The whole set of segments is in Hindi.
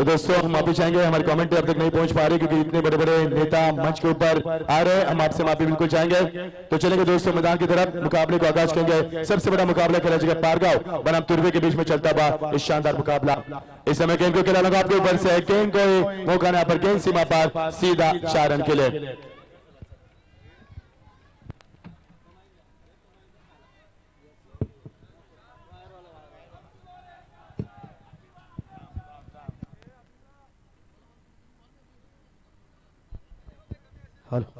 दोस्तों हम माफी चाहेंगे, हमारी कमेंट्री अब तक नहीं पहुंच पा रही क्योंकि इतने बड़े बड़े नेता मंच के ऊपर आ रहे हैं। हम आपसे माफी बिल्कुल चाहेंगे। तो चलेंगे दोस्तों मैदान की तरफ, मुकाबले को आगाज करेंगे। सबसे बड़ा मुकाबला खेला जाएगा पारगांव बनाम तुर्वे के बीच में चलता हुआ इस शानदार मुकाबला। इस समय गेंद को खिलाना आपके ऊपर से गेंद को मौका ना पर गेंद सीमा पार सीधा 4 रन के लिए।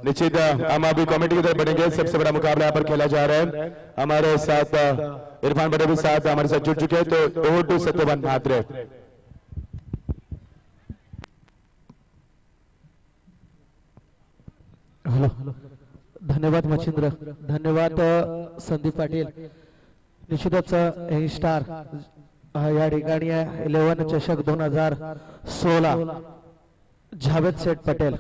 निश्चित हम अभी कमेटी की तरफ बढ़ेंगे। सबसे बड़ा मुकाबला यहाँ पर खेला जा रहा है। हमारे साथ इरफान बड़े भी साथ हमारे साथ जुड़ चुके हैं। तो over to Satyawan Mhatre. Hello, धन्यवाद मच्छिंद्र, धन्यवाद संदीप पाटील। निश्चितच यंग स्टार या ठिकाणी 11 चषक 2016 जावेद सेठ पटेल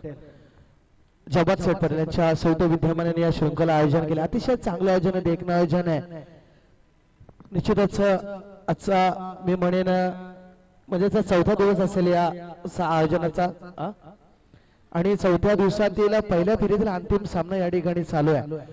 यांच्या संयुक्त विद्यमाने या शृंखला आयोजन केले। अतिशय चांगले आयोजन आहे, देखणं आयोजन आहे। निश्चितच आजचा मी म्हणेन म्हणजे चौथा दिवस असेल या आयोजनाचा आणि चौथ्या दिवसातील पहिल्या फेरीतील अंतिम सामना या ठिकाणी चालू आहे।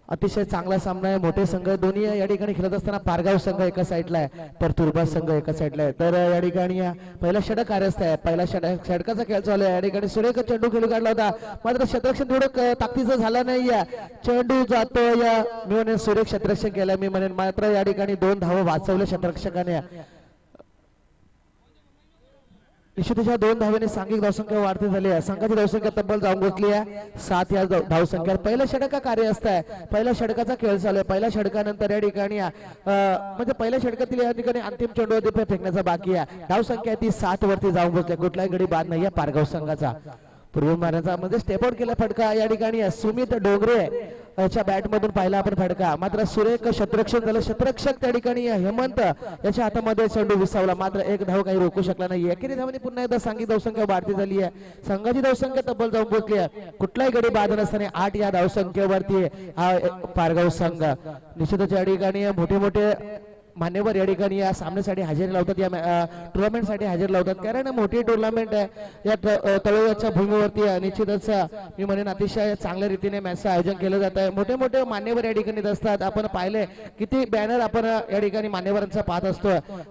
अतिशय चांगला सामना आहे। मोठे संघ दोन्ही या ठिकाणी खेळत असताना पारगाव संघ एका साईडला आहे तर तुर्बा संघ एका साईडला आहे। तर या ठिकाणी पहिला षटक कार्यस्थ आहे। पहिला षटकाचा खेळ चालू आहे। या ठिकाणी सुरेख चेंडू खेळू काढला होता, मात्र क्षेत्ररक्षण थोडं ताकदीचं झालं नाहीये। चेंडू जातो या मी म्हणेन सुरेख क्षेत्ररक्षण केलं मी म्हणेन, मात्र या ठिकाणी 2 धावा वाचवल्या क्षेत्ररक्षकाने। निश्चितच 2 धावेने सांघिक धावसंख्या वाढती झाली आहे। संघाची धावसंख्या तब्बल जाऊन बसली आहे 7 या धावसंख्या। पहिल्या षटका कार्य असतं, पहिल्या षटकाचा खेळ चालू आहे। पहिल्या षटकानंतर या ठिकाणी म्हणजे पहिल्या षटकातील या ठिकाणी अंतिम चेंडू फेकण्याचा बाकी आहे। धावसंख्या ती 7 वरती जाऊन बसली। कुठलाही गडी बाद नाहीये पारगाव संघाचा। पूर्व मारण्याचा म्हणजे स्टेप आउट केला फटका या ठिकाणी सुमित डोंगरे याच्या बॅट मधून पाहिला आपण फटका, मात्र सुरेख क्षेत्ररक्षण झालं। क्षेत्ररक्षक त्या ठिकाणी हेमंत याच्या हातामध्ये चेंडू विसावला, मात्र एक धाव काही रोखू शकला नाही। एकेरी धावांनी पुन्हा एकदा सांघिक धावसंख्या वाढती झाली आहे। संघाची धावसंख्या तब्बल जाऊन पोहोचली आहे। कुठलाही गडी बाद नसताना 8 या धावसंख्येवरती हा पारगाव संघ। निश्चितच या ठिकाणी मोठे मोठे मान्यवर या ठिकाणी या सामन्यासाठी हजेरी लावतात, या टुर्नामेंटसाठी हजेरी लावतात, कारण मोठी टुर्नामेंट आहे। या तळोजाच्या भूमीवरती निश्चितच मी म्हणेन अतिशय चांगल्या रीतीने मॅचचं आयोजन केलं जात आहे। मोठे मोठे मान्यवर या ठिकाणी असतात। आपण पाहिले किती बॅनर आपण या ठिकाणी मान्यवरांचा पाहत असतो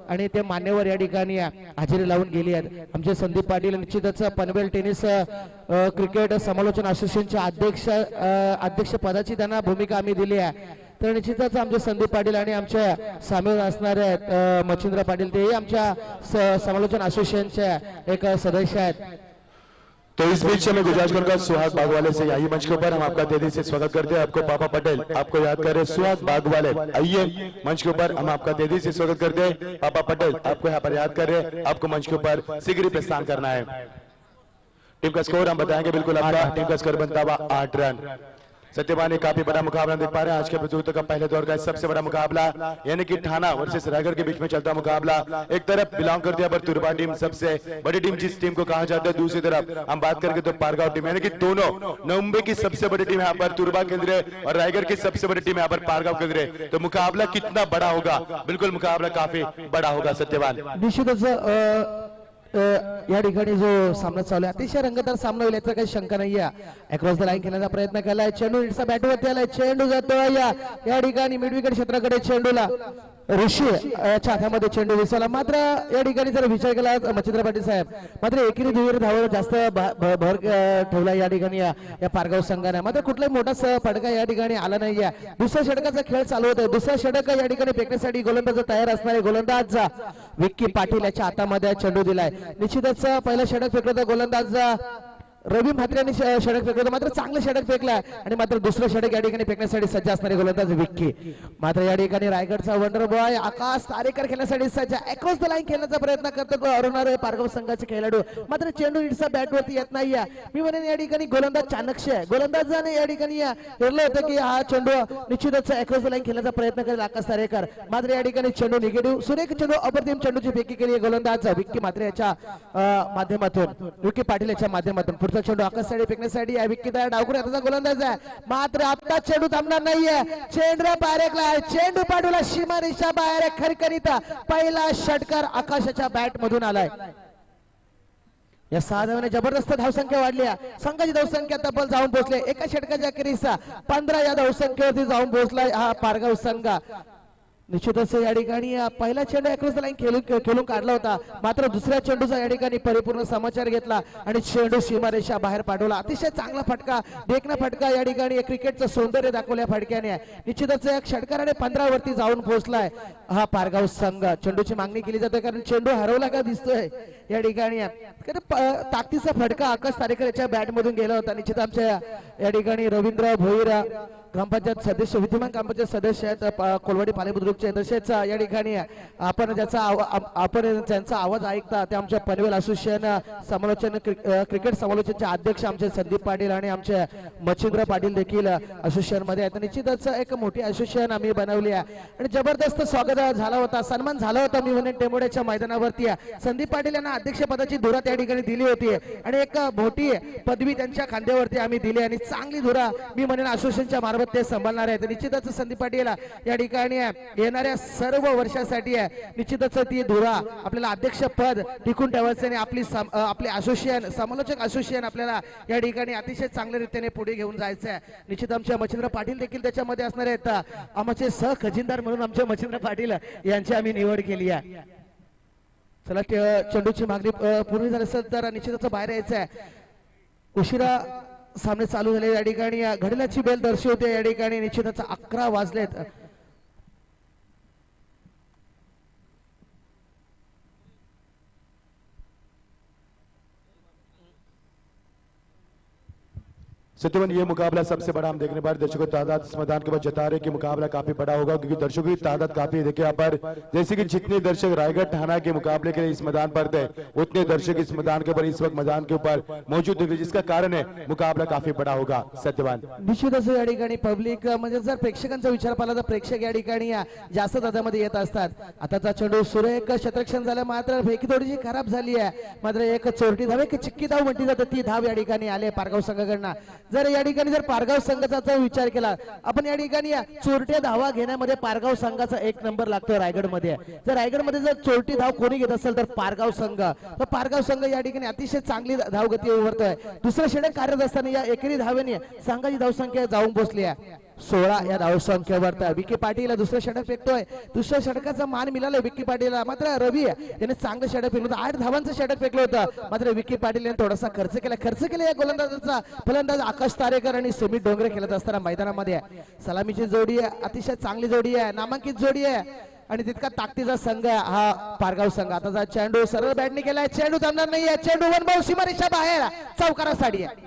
आणि ते मान्यवर या ठिकाणी हजेरी लावून गेली आहेत। आमचे संदीप पाटील निश्चितच पनवेल टेनिस क्रिकेट समालोचन असोसिएशनच्या अध्यक्ष पदाची त्यांना भूमिका आम्ही दिली आहे। तर निश्चितच आमचे संदीप पाटील आणि आमच्या सामील असणारे आहेत मच्छिंद्र पाटील, तेही आमच्या समालोचन असोसिएशनचे एक सदस्य आहेत। तो इस बीच मैं गुजारिश करूंगा सुहाग बागवाले से आइए मंच के ऊपर। हम आपका तेजी से स्वागत करते हैं। आपको पापा पटेल आपको याद कर रहे हैं। सुहाग बागवाले आइए मंच के ऊपर, हम आपका तेजी से स्वागत करते हैं। पापा पटेल आपको यहाँ पर याद कर रहे हैं। आपको मंच के ऊपर शीघ्र प्रस्थान करना है। टीम का स्कोर हम बताएंगे बिल्कुल आपका। टीम का स्कोर बनता हुआ 8 रन। सत्यवान काफी बड़ा मुकाबला देख पा रहे हैं आज के प्रतियोगिता का पहले दौर का सबसे बड़ा मुकाबला, यानी कि ठाना वर्सेस रायगढ़ के बीच में चलता मुकाबला। एक तरफ बिलोंग करती है तुर्बा टीम, सबसे बड़ी टीम जिस टीम को कहा जाता है। दूसरी तरफ हम बात करेंगे तो पारगांव टीम, यानी कि दोनों मुंबई की सबसे बड़ी टीम यहाँ पर तुर्बा केंद्र और रायगढ़ की सबसे बड़ी टीम यहाँ पर पारगांव केंद्र। तो मुकाबला कितना बड़ा होगा? बिल्कुल मुकाबला काफी बड़ा होगा सत्यवान। निश्चितच या ठिकाणी जो सामना चालू आहे अतिशय रंगतदार सामना होईल याचा काही शंका नाहीये। अक्रॉस द लाईन खेळण्याचा प्रयत्न केलाय, चेंडू इट्सा बॅटवरती आलाय, चेंडू जातो या ठिकाणी मिड विकेट क्षेत्राकडे चेंडूला ऋषी याच्या हातामध्ये चेंडू विसरला, मात्र या ठिकाणी जर विचार केला मच्छिंद्र पाटील साहेब, मात्र एकेरी दुहेरी धावावर जास्त भर ठेवला या ठिकाणी या पारगाव संघाने, मात्र कुठलाही मोठा फटका या ठिकाणी आला नाहीये। दुसऱ्या षटकाचा खेळ चालू होता। दुसऱ्या षटक या ठिकाणी फेकण्यासाठी गोलंदाज तयार असणारे गोलंदाज विक्की पाटील याच्या हातामध्ये चेंडू दिलाय। निश्चितच पहिला षटक फेकलं तर गोलंदाज रवी म्हात्रे षटक फेकलं, मात्र चांगलं षटक फेकलं आणि मात्र दुसरं षटक या ठिकाणी फेकण्यासाठी सज्ज असणारे गोलंदाज विक्की। मात्र या ठिकाणी रायगडचा वंडर बॉय आकाश तारेकर खेळण्यासाठी सज्ज, अक्रॉस द लाईन खेळण्याचा प्रयत्न करतो अरुणारे पारगाव संघाचे खेळाडू, मात्र चेंडू इट्सा बॅटवरती येत नाहीये। मी म्हणेन या ठिकाणी गोलंदाज चाणक्य आहे, गोलंदाजाने या ठिकाणी ठरलं होतं की हा चेंडू निश्चितच अक्रॉस द लाईन खेळण्याचा प्रयत्न करेल आकाश तारेकर, मात्र या ठिकाणी चेंडू निगेटिव्ह सुरेख चेंडू अप्रतिम चेंडूची फेकी केली गोलंदाज विक्की म्हात्रे याच्या माध्यमातून, विक्की पाटील याच्या माध्यमातून। पुढचा चेंडू आकाशसाठी फेकण्यासाठी विक्की तयार, डावकुरे हाताचा गोलंदाज आहे, मात्र आता चेंडू थांबणार नाहीये। चेंडू पारेकला, चेंडू पाडूला सीमा रेषा बाहेर खरखरीत पहिला षटकार आकाशाच्या बॅट मधून आलाय। या 6 धावांनी जबरदस्त धावसंख्या वाढली आहे. संघाची धावसंख्या तब्बल जाऊन पोहोचले एका षटकाच्या अखेरीस 15 या धावसंख्येवरती जाऊन पोहोचलाय हा पारगाव संघ. निश्चितच या ठिकाणी पहिला चेंडू अक्रॉस द लाईन खेळून काढला होता, मात्र दुसऱ्या चेंडूचा या ठिकाणी परिपूर्ण समाचार घेतला आणि चेंडू सीमारेषा बाहेर पाठवला. अतिशय चांगला फटका, देखणा फटका या ठिकाणी क्रिकेटचं सौंदर्य दाखवल्या फटक्याने. निश्चितच या षटकाराने 15 वरती जाऊन पोहोचलाय हा पारगाव संघ. चेंडूची मागणी केली जाते कारण चेंडू हरवला का दिसतोय या ठिकाणी. ताकदीचा फटका आकाश तारेकर याच्या बॅट मधून गेला होता. निश्चित आमच्या या ठिकाणी रवींद्र भोईर ग्रामपंचायत सदस्य, विद्यमान ग्रामपंचायत सदस्य आहेत कोलवाडी पाले बुद्रुकचे, तसेच या ठिकाणी आपण ज्यांचा आवाज ऐकता ते आमच्या पनवेल असोसिएशन समालोचन क्रिकेट समालोचनचे अध्यक्ष आमचे संदीप पाटील आणि आमचे मच्छिंद्र पाटील देखील असोसिएशन मध्ये आहेत. निश्चितच एक मोठी असोसिएशन आम्ही बनवली आहे आणि जबरदस्त स्वागत झाला होता, सन्मान झाला होता. मी म्हणेन टेंबोड्याच्या मैदानावरती संदीप पाटील यांना अध्यक्ष पदाची धुरा त्या ठिकाणी दिली होती आणि एक मोठी पदवी त्यांच्या खांद्यावरती आम्ही दिली आणि चांगली धुरा मी म्हणेन असोसिएशनच्या मार्फत ते सांभाळणार आहेत. निश्चितच संदीप पाटील या ठिकाणी येणाऱ्या सर्व वर्षासाठी निश्चितच ती धुरा आपल्याला अध्यक्ष पद टिकून ठेवायचं आणि आपली असोसिएशन समालोचक असोसिएशन आपल्याला या ठिकाणी अतिशय चांगल्या रीतीने पुढे घेऊन जायचं आहे. निश्चित आमचे मच्छिंद्र पाटील देखील त्याच्यामध्ये असणार आहेत. आमचे सह खजिनदार म्हणून आमचे मच्छिंद्र पाटील यांची आम्ही निवड केली आहे. चला चेंडूची मागणी पूर्ण झाली असेल तर निश्चितच बाहेर यायचं आहे. उशिरा सामने चालू झाले या ठिकाणी घड्याळाची बेल दर्शवते या ठिकाणी. निश्चितच 11 वाजलेत. सत्यवन ये मुकाबला सबसे बड़ा हम देखने पर दर्शकों तादाद इस मैदान के बाद जता रहे कि मुकाबला काफी बड़ा होगा क्योंकि दर्शकों की तादाद काफी है. देखिए यहाँ पर जैसे कि जितने दर्शक रायगढ़ थाना के मुकाबले के लिए इस मैदान पर थे उतने दर्शक इस मैदान के ऊपर इस वक्त मैदान के ऊपर मौजूद है, जिसका कारण है मुकाबला काफी बड़ा होगा. सत्यवान निश्चितच या ठिकाणी पब्लिक म्हणजे जर प्रेक्षकांचा विचार पाहिला तर प्रेक्षक या ठिकाणी जास्त दादामध्ये येत असतात. आताचा चेंडू सुरेख क्षेत्ररक्षण झालं, मात्र फेकी थोडीशी खराब झाली आहे. मात्र एक चोरटी धाव, एक चिक्की धाव म्हटली जाते, ती धाव या ठिकाणी आले पारगाव संघाकडनं. जर या ठिकाणी जर पारगाव संघाचा विचार केला आपण या ठिकाणी चोरट्या धावा घेण्यामध्ये पारगाव संघाचा 1 नंबर लागतो रायगडमध्ये. जर रायगडमध्ये जर चोरटी धाव कोणी घेत असेल तर पारगाव संघ. तर पारगाव संघ या ठिकाणी अतिशय चांगली धावगती उभारतोय. दुसरं षटक कार्यरत असताना या एकेरी धावेने संघाची धावसंख्या जाऊन पोहोचली आहे 16 या धावसंख्येवर. विकी पाटील दुसरं षटक फेकतोय. दुसऱ्या षटकाचा मान मिळाला विकी पाटीलला, मात्र रवी याने चांगलं षटक फेकलं होतं. 8 धावांचं षटक फेकलं होतं, मात्र विकी पाटील यांनी थोडासा खर्च केला या गोलंदाजाचा. फलंदाज आकाश तारेकर आणि सुमित डोंगरे खेळत असताना मैदानामध्ये सलामीची जोडी आहे, अतिशय चांगली जोडी आहे, नामांकित जोडी आहे आणि तितका ताकदीचा संघ हा पारगाव संघ. आताचा चेंडू सरळ बॅटने केलाय, चेंडू थांबणार नाहीये. चेंडू वन बाउंड सीमारेषा बाहेर चौकारासाठी आहे.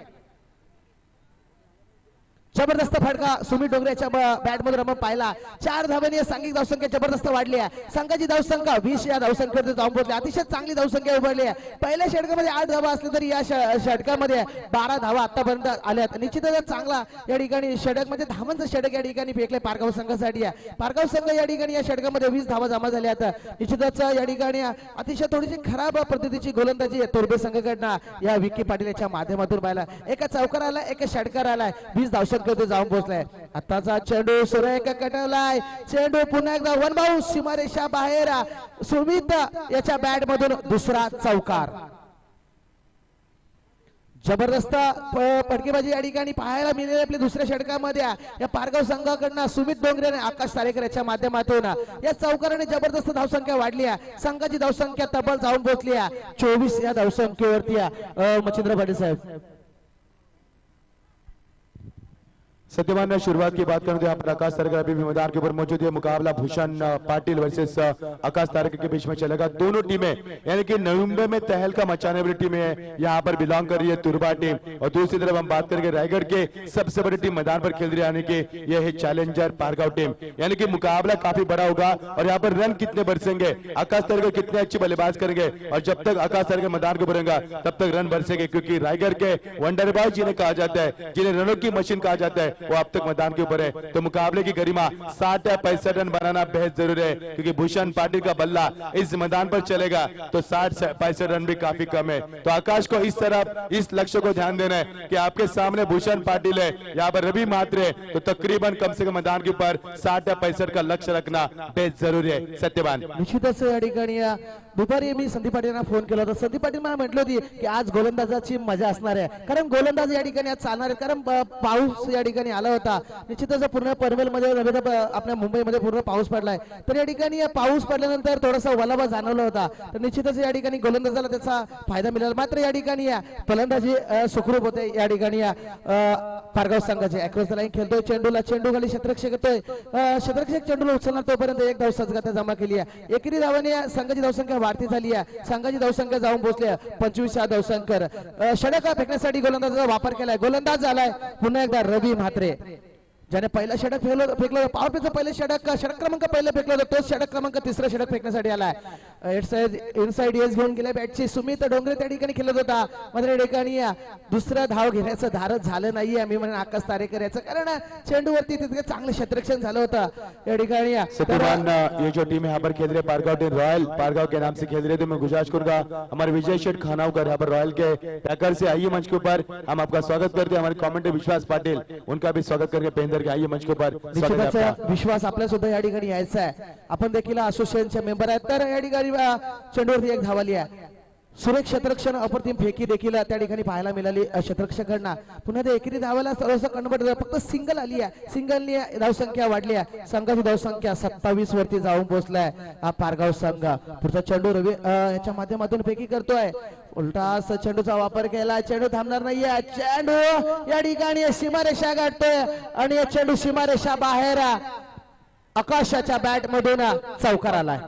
जबरदस्त फटका सुमित डोंगरेच्या बॅट मध्ये रमण पाहिला. 4 धावांनी सांघिक धावसंख्या जबरदस्त वाढली आहे. संघाची धावसंख्या 20 या धावसंख्येवर जाऊन पोहोचली. अतिशय चांगली धावसंख्या उभारली आहे. पहिल्या षटकामध्ये 8 धावा असल्या तरी या षटकामध्ये 12 धावा आतापर्यंत आल्यात. निश्चितच चांगला या ठिकाणी षटक म्हणजे धावांचं षटक या ठिकाणी फेकले पारगाव संघासाठी आहे. पारगाव संघ या ठिकाणी या षटकामध्ये 20 धावा जमा झाल्या आहेत. निश्चितच या ठिकाणी अतिशय थोडीशी खराब पद्धतीची गोलंदाजी तोरबे संघाकडनं या विकी पाटील याच्या माध्यमातून पाहिला. एका चौकार आला, एका षटकार आलाय, 20 धावसंख्या जाऊन पोहोचलाय. आताचा चेंडू सुरेख कटवलाय. चेंडू पुन्हा एकदा वन बाउंड सीमारेषा बाहेर. सुमित याच्या बॅट मधून दुसरा चौकार. जबरदस्त फटकेबाजी या ठिकाणी पाहायला मिळाली आपल्या दुसऱ्या षटकामध्ये या पारगाव संघाकडनं सुमित डोंगरे आणि आकाश तारेकर याच्या माध्यमातून. या चौकाराने जबरदस्त धावसंख्या वाढली आहे. संघाची धावसंख्या तब्बल जाऊन पोहोचली आहे 24 या धावसंख्येवरती. मच्छिंद्र पाटील साहेब. सत्यवान शुरुआत की बात करें तो यहाँ पर आकाश तारेकर अभी भी मैदान के ऊपर मौजूद है. मुकाबला भूषण पाटिल वर्सेस आकाश तारेकर के बीच में चलेगा. दोनों टीमें यानी कि नवंबर में तहलका मचाने वाली टीमें यहाँ पर बिलोंग कर रही है तुरबा टीम, और दूसरी तरफ हम बात करेंगे रायगढ़ के सबसे बड़ी टीम मैदान पर खेल रही है यानी कि यह है चैलेंजर पारगाव टीम. यानी कि मुकाबला काफी बड़ा होगा और यहाँ पर रन कितने बरसेंगे, आकाश तारेकर कितने अच्छी बल्लेबाज करेंगे, और जब तक आकाश तारेकर मैदान के ऊपर रहेगा तब तक रन बरसेंगे, क्योंकि रायगढ़ के वंडरबाज जिन्हें कहा जाता है, जिन्हें रनों की मशीन कहा जाता है, वो अब तक मैदान के ऊपर है। तो मुकाबले की गरिमा 60 या 65 रन बनाना बेहद जरूरी है, क्योंकि भूषण पाटिल का बल्ला इस मैदान पर चलेगा तो 60 से 65 रन भी काफी कम है। तो आकाश को इस तरफ इस लक्ष्य को ध्यान देना है कि आपके सामने भूषण पाटिल है, यहाँ पर रवि म्हात्रे है, तो तकरीबन कम से कम मैदान के ऊपर 60 या 65 का लक्ष्य रखना बेहद जरूरी है। सत्यवान निश्चितच या ठिकाणी दुपारी मी संदीप पाटील यांना फोन केला होता. संदीप पाटील मला म्हटलं होती की आज गोलंदाजाची मजा असणार आहे, कारण गोलंदाज या ठिकाणी आज चालणार आहेत, कारण पाऊस या ठिकाणी आला होता. निश्चितच पूर्ण पनवेलमध्ये आपल्या मुंबईमध्ये पूर्ण पाऊस पडलाय, तर या ठिकाणी पाऊस पडल्यानंतर थोडासा वलावा जाणवला होता. तर निश्चितच या ठिकाणी गोलंदाजाला त्याचा फायदा मिळाला. मात्र या ठिकाणी फलंदाजी सुखरूप होते. या ठिकाणी पारगाव संघाचे अक्रॉस द लाईन खेळतोय, चेंडू खाली क्षेत्ररक्षक येतोय, क्षेत्ररक्षक चेंडूला उचलणार तोपर्यंत एक धाव सजगता जमा केली आहे. एकेरी धावाने संघाची धावसंख्या वाढती झाली आहे. संघाची धावसंख्या जाऊन पोहोचली 25 धावसंख्या. षटक फेकण्यासाठी गोलंदाजाचा वापर केलाय. गोलंदाज झालाय पुन्हा एकदा रवी म्हात्रे, ज्याने पहिला षटक फेकलं पॉवर प्लेचं पहिलं षटक क्रमांक पहिलं फेकलं होतं, तोच षटक क्रमांक तिसरं षटक फेकण्यासाठी आलाय. इनसाइड एज घेऊन गेल्या बॅटची सुमित डोंगरे त्या ठिकाणी खेळत होता. मात्र या ठिकाणी दुसरा धाव घेण्याचं धारच झालं नाहीये. मी म्हणेन आकाश तारेकर याचं, कारण चेंडूवरती तितकं चांगलं क्षेत्ररक्षण झालं होतं या ठिकाणी. सत्यवान, ये जो टीम यहाँ पर खेल रहे पारगाव टीम रॉयल पारगाव के नाम से खेल रहे थे, मैं गुजारिश करूंगा हमारे विजय शेठ खानावकर यहाँ पर रॉयल के पैकर से आइए मंच के ऊपर, हम आपका स्वागत करते हैं. हमारे कमेंटेटर विश्वास पाटिल, उनका भी स्वागत करके पेंदर के आइए मंच के ऊपर. निश्चितच विश्वास आपल्या सुद्धा या ठिकाणी यायचा आहे. आपण देखील असोसिएशनचे मेंबर आहेत. तर या ठिकाणी चेंडूवरती एक धाव आली आहे. सुरेख क्षेत्ररक्षण अप्रतिम फेकी देखील त्या ठिकाणी पाहायला मिळाली क्षेत्ररक्षकांना. पुन्हा ते एकेरी धावाला थोडंसं कन्वर्ट झालं, फक्त सिंगल आली आहे. सिंगलने धावसंख्या वाढली आहे. संघाची धावसंख्या 27 वरती जाऊन पोहोचलाय हा पारगाव संघ. पुढचा चेंडू रवी याच्या माध्यमातून फेकी करतोय. उलटा चेंडूचा वापर केला, चेंडू थांबणार नाहीये. चेंडू या ठिकाणी सीमारेषा गाठतोय आणि चेंडू सीमारेषा बाहेर आकाशाच्या बॅट मधून चौकार आलाय.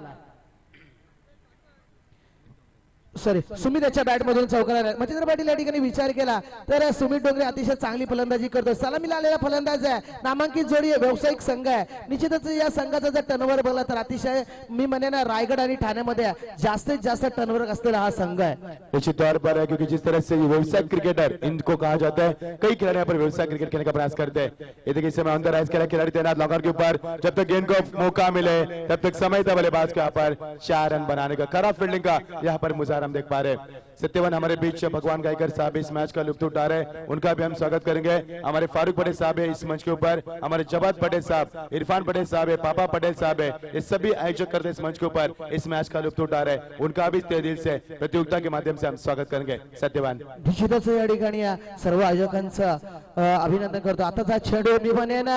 सॉरी, सुमित याच्या बॅट मधून चौकार आलाय. मच्छिंद्र पाटील या ठिकाणी विचार केला तर सुमित डोंगरे अतिशय चांगली फलंदाजी करतो. सलामीला आलेला फलंदाज आहे, नामांकित जोडी आहे, व्यावसायिक संघ आहे. निश्चितच या संघाचा जर टर्नओव्हर बघला तर अतिशय मी म्हणेन रायगड आणि ठाण्यामध्ये जास्तीत जास्त टर्नओव्हर असलेला हा संघ आहे. निश्चित तौर पर है, क्योंकि जिस तरह से ये व्यवसायिक क्रिकेटर इनको कहा जाता है, कई खिलाड़ी यहाँ पर व्यवसायिक क्रिकेट खेलने का प्रयास करते हैं. ये देखिए इस समय अंदर आइस खिलाड़ी तैनात लॉकर के ऊपर, जब तक गेंद को मौका मिले तब तक समय था बल्लेबाज के यहाँ पर 4 रन बनाने का. खराब फील्डिंग का यहाँ पर मुजाहरा हम देख पा रहे हैं. सत्यवान, हमारे बीच भगवान गायकर साहब इस मैच का लुत्फ उठा रहे हैं, उनका भी हम स्वागत करेंगे. हमारे फारूक पटेल साहब है इस मंच के ऊपर, हमारे जवाद पटेल साहब, इरफान पटेल साहब है, पापा पटेल साहब है, ये सभी आयोजक करते इस मंच के ऊपर इस मैच का लुत्फ उठा रहे हैं. उनका भी तहे दिल से प्रतियोगिता के माध्यम से हम स्वागत करेंगे. सत्यवान, निश्चितच या ठिकाणी सर्व आयोजकांचं अभिनंदन करतो. आताचा चेंडू मी म्हणेन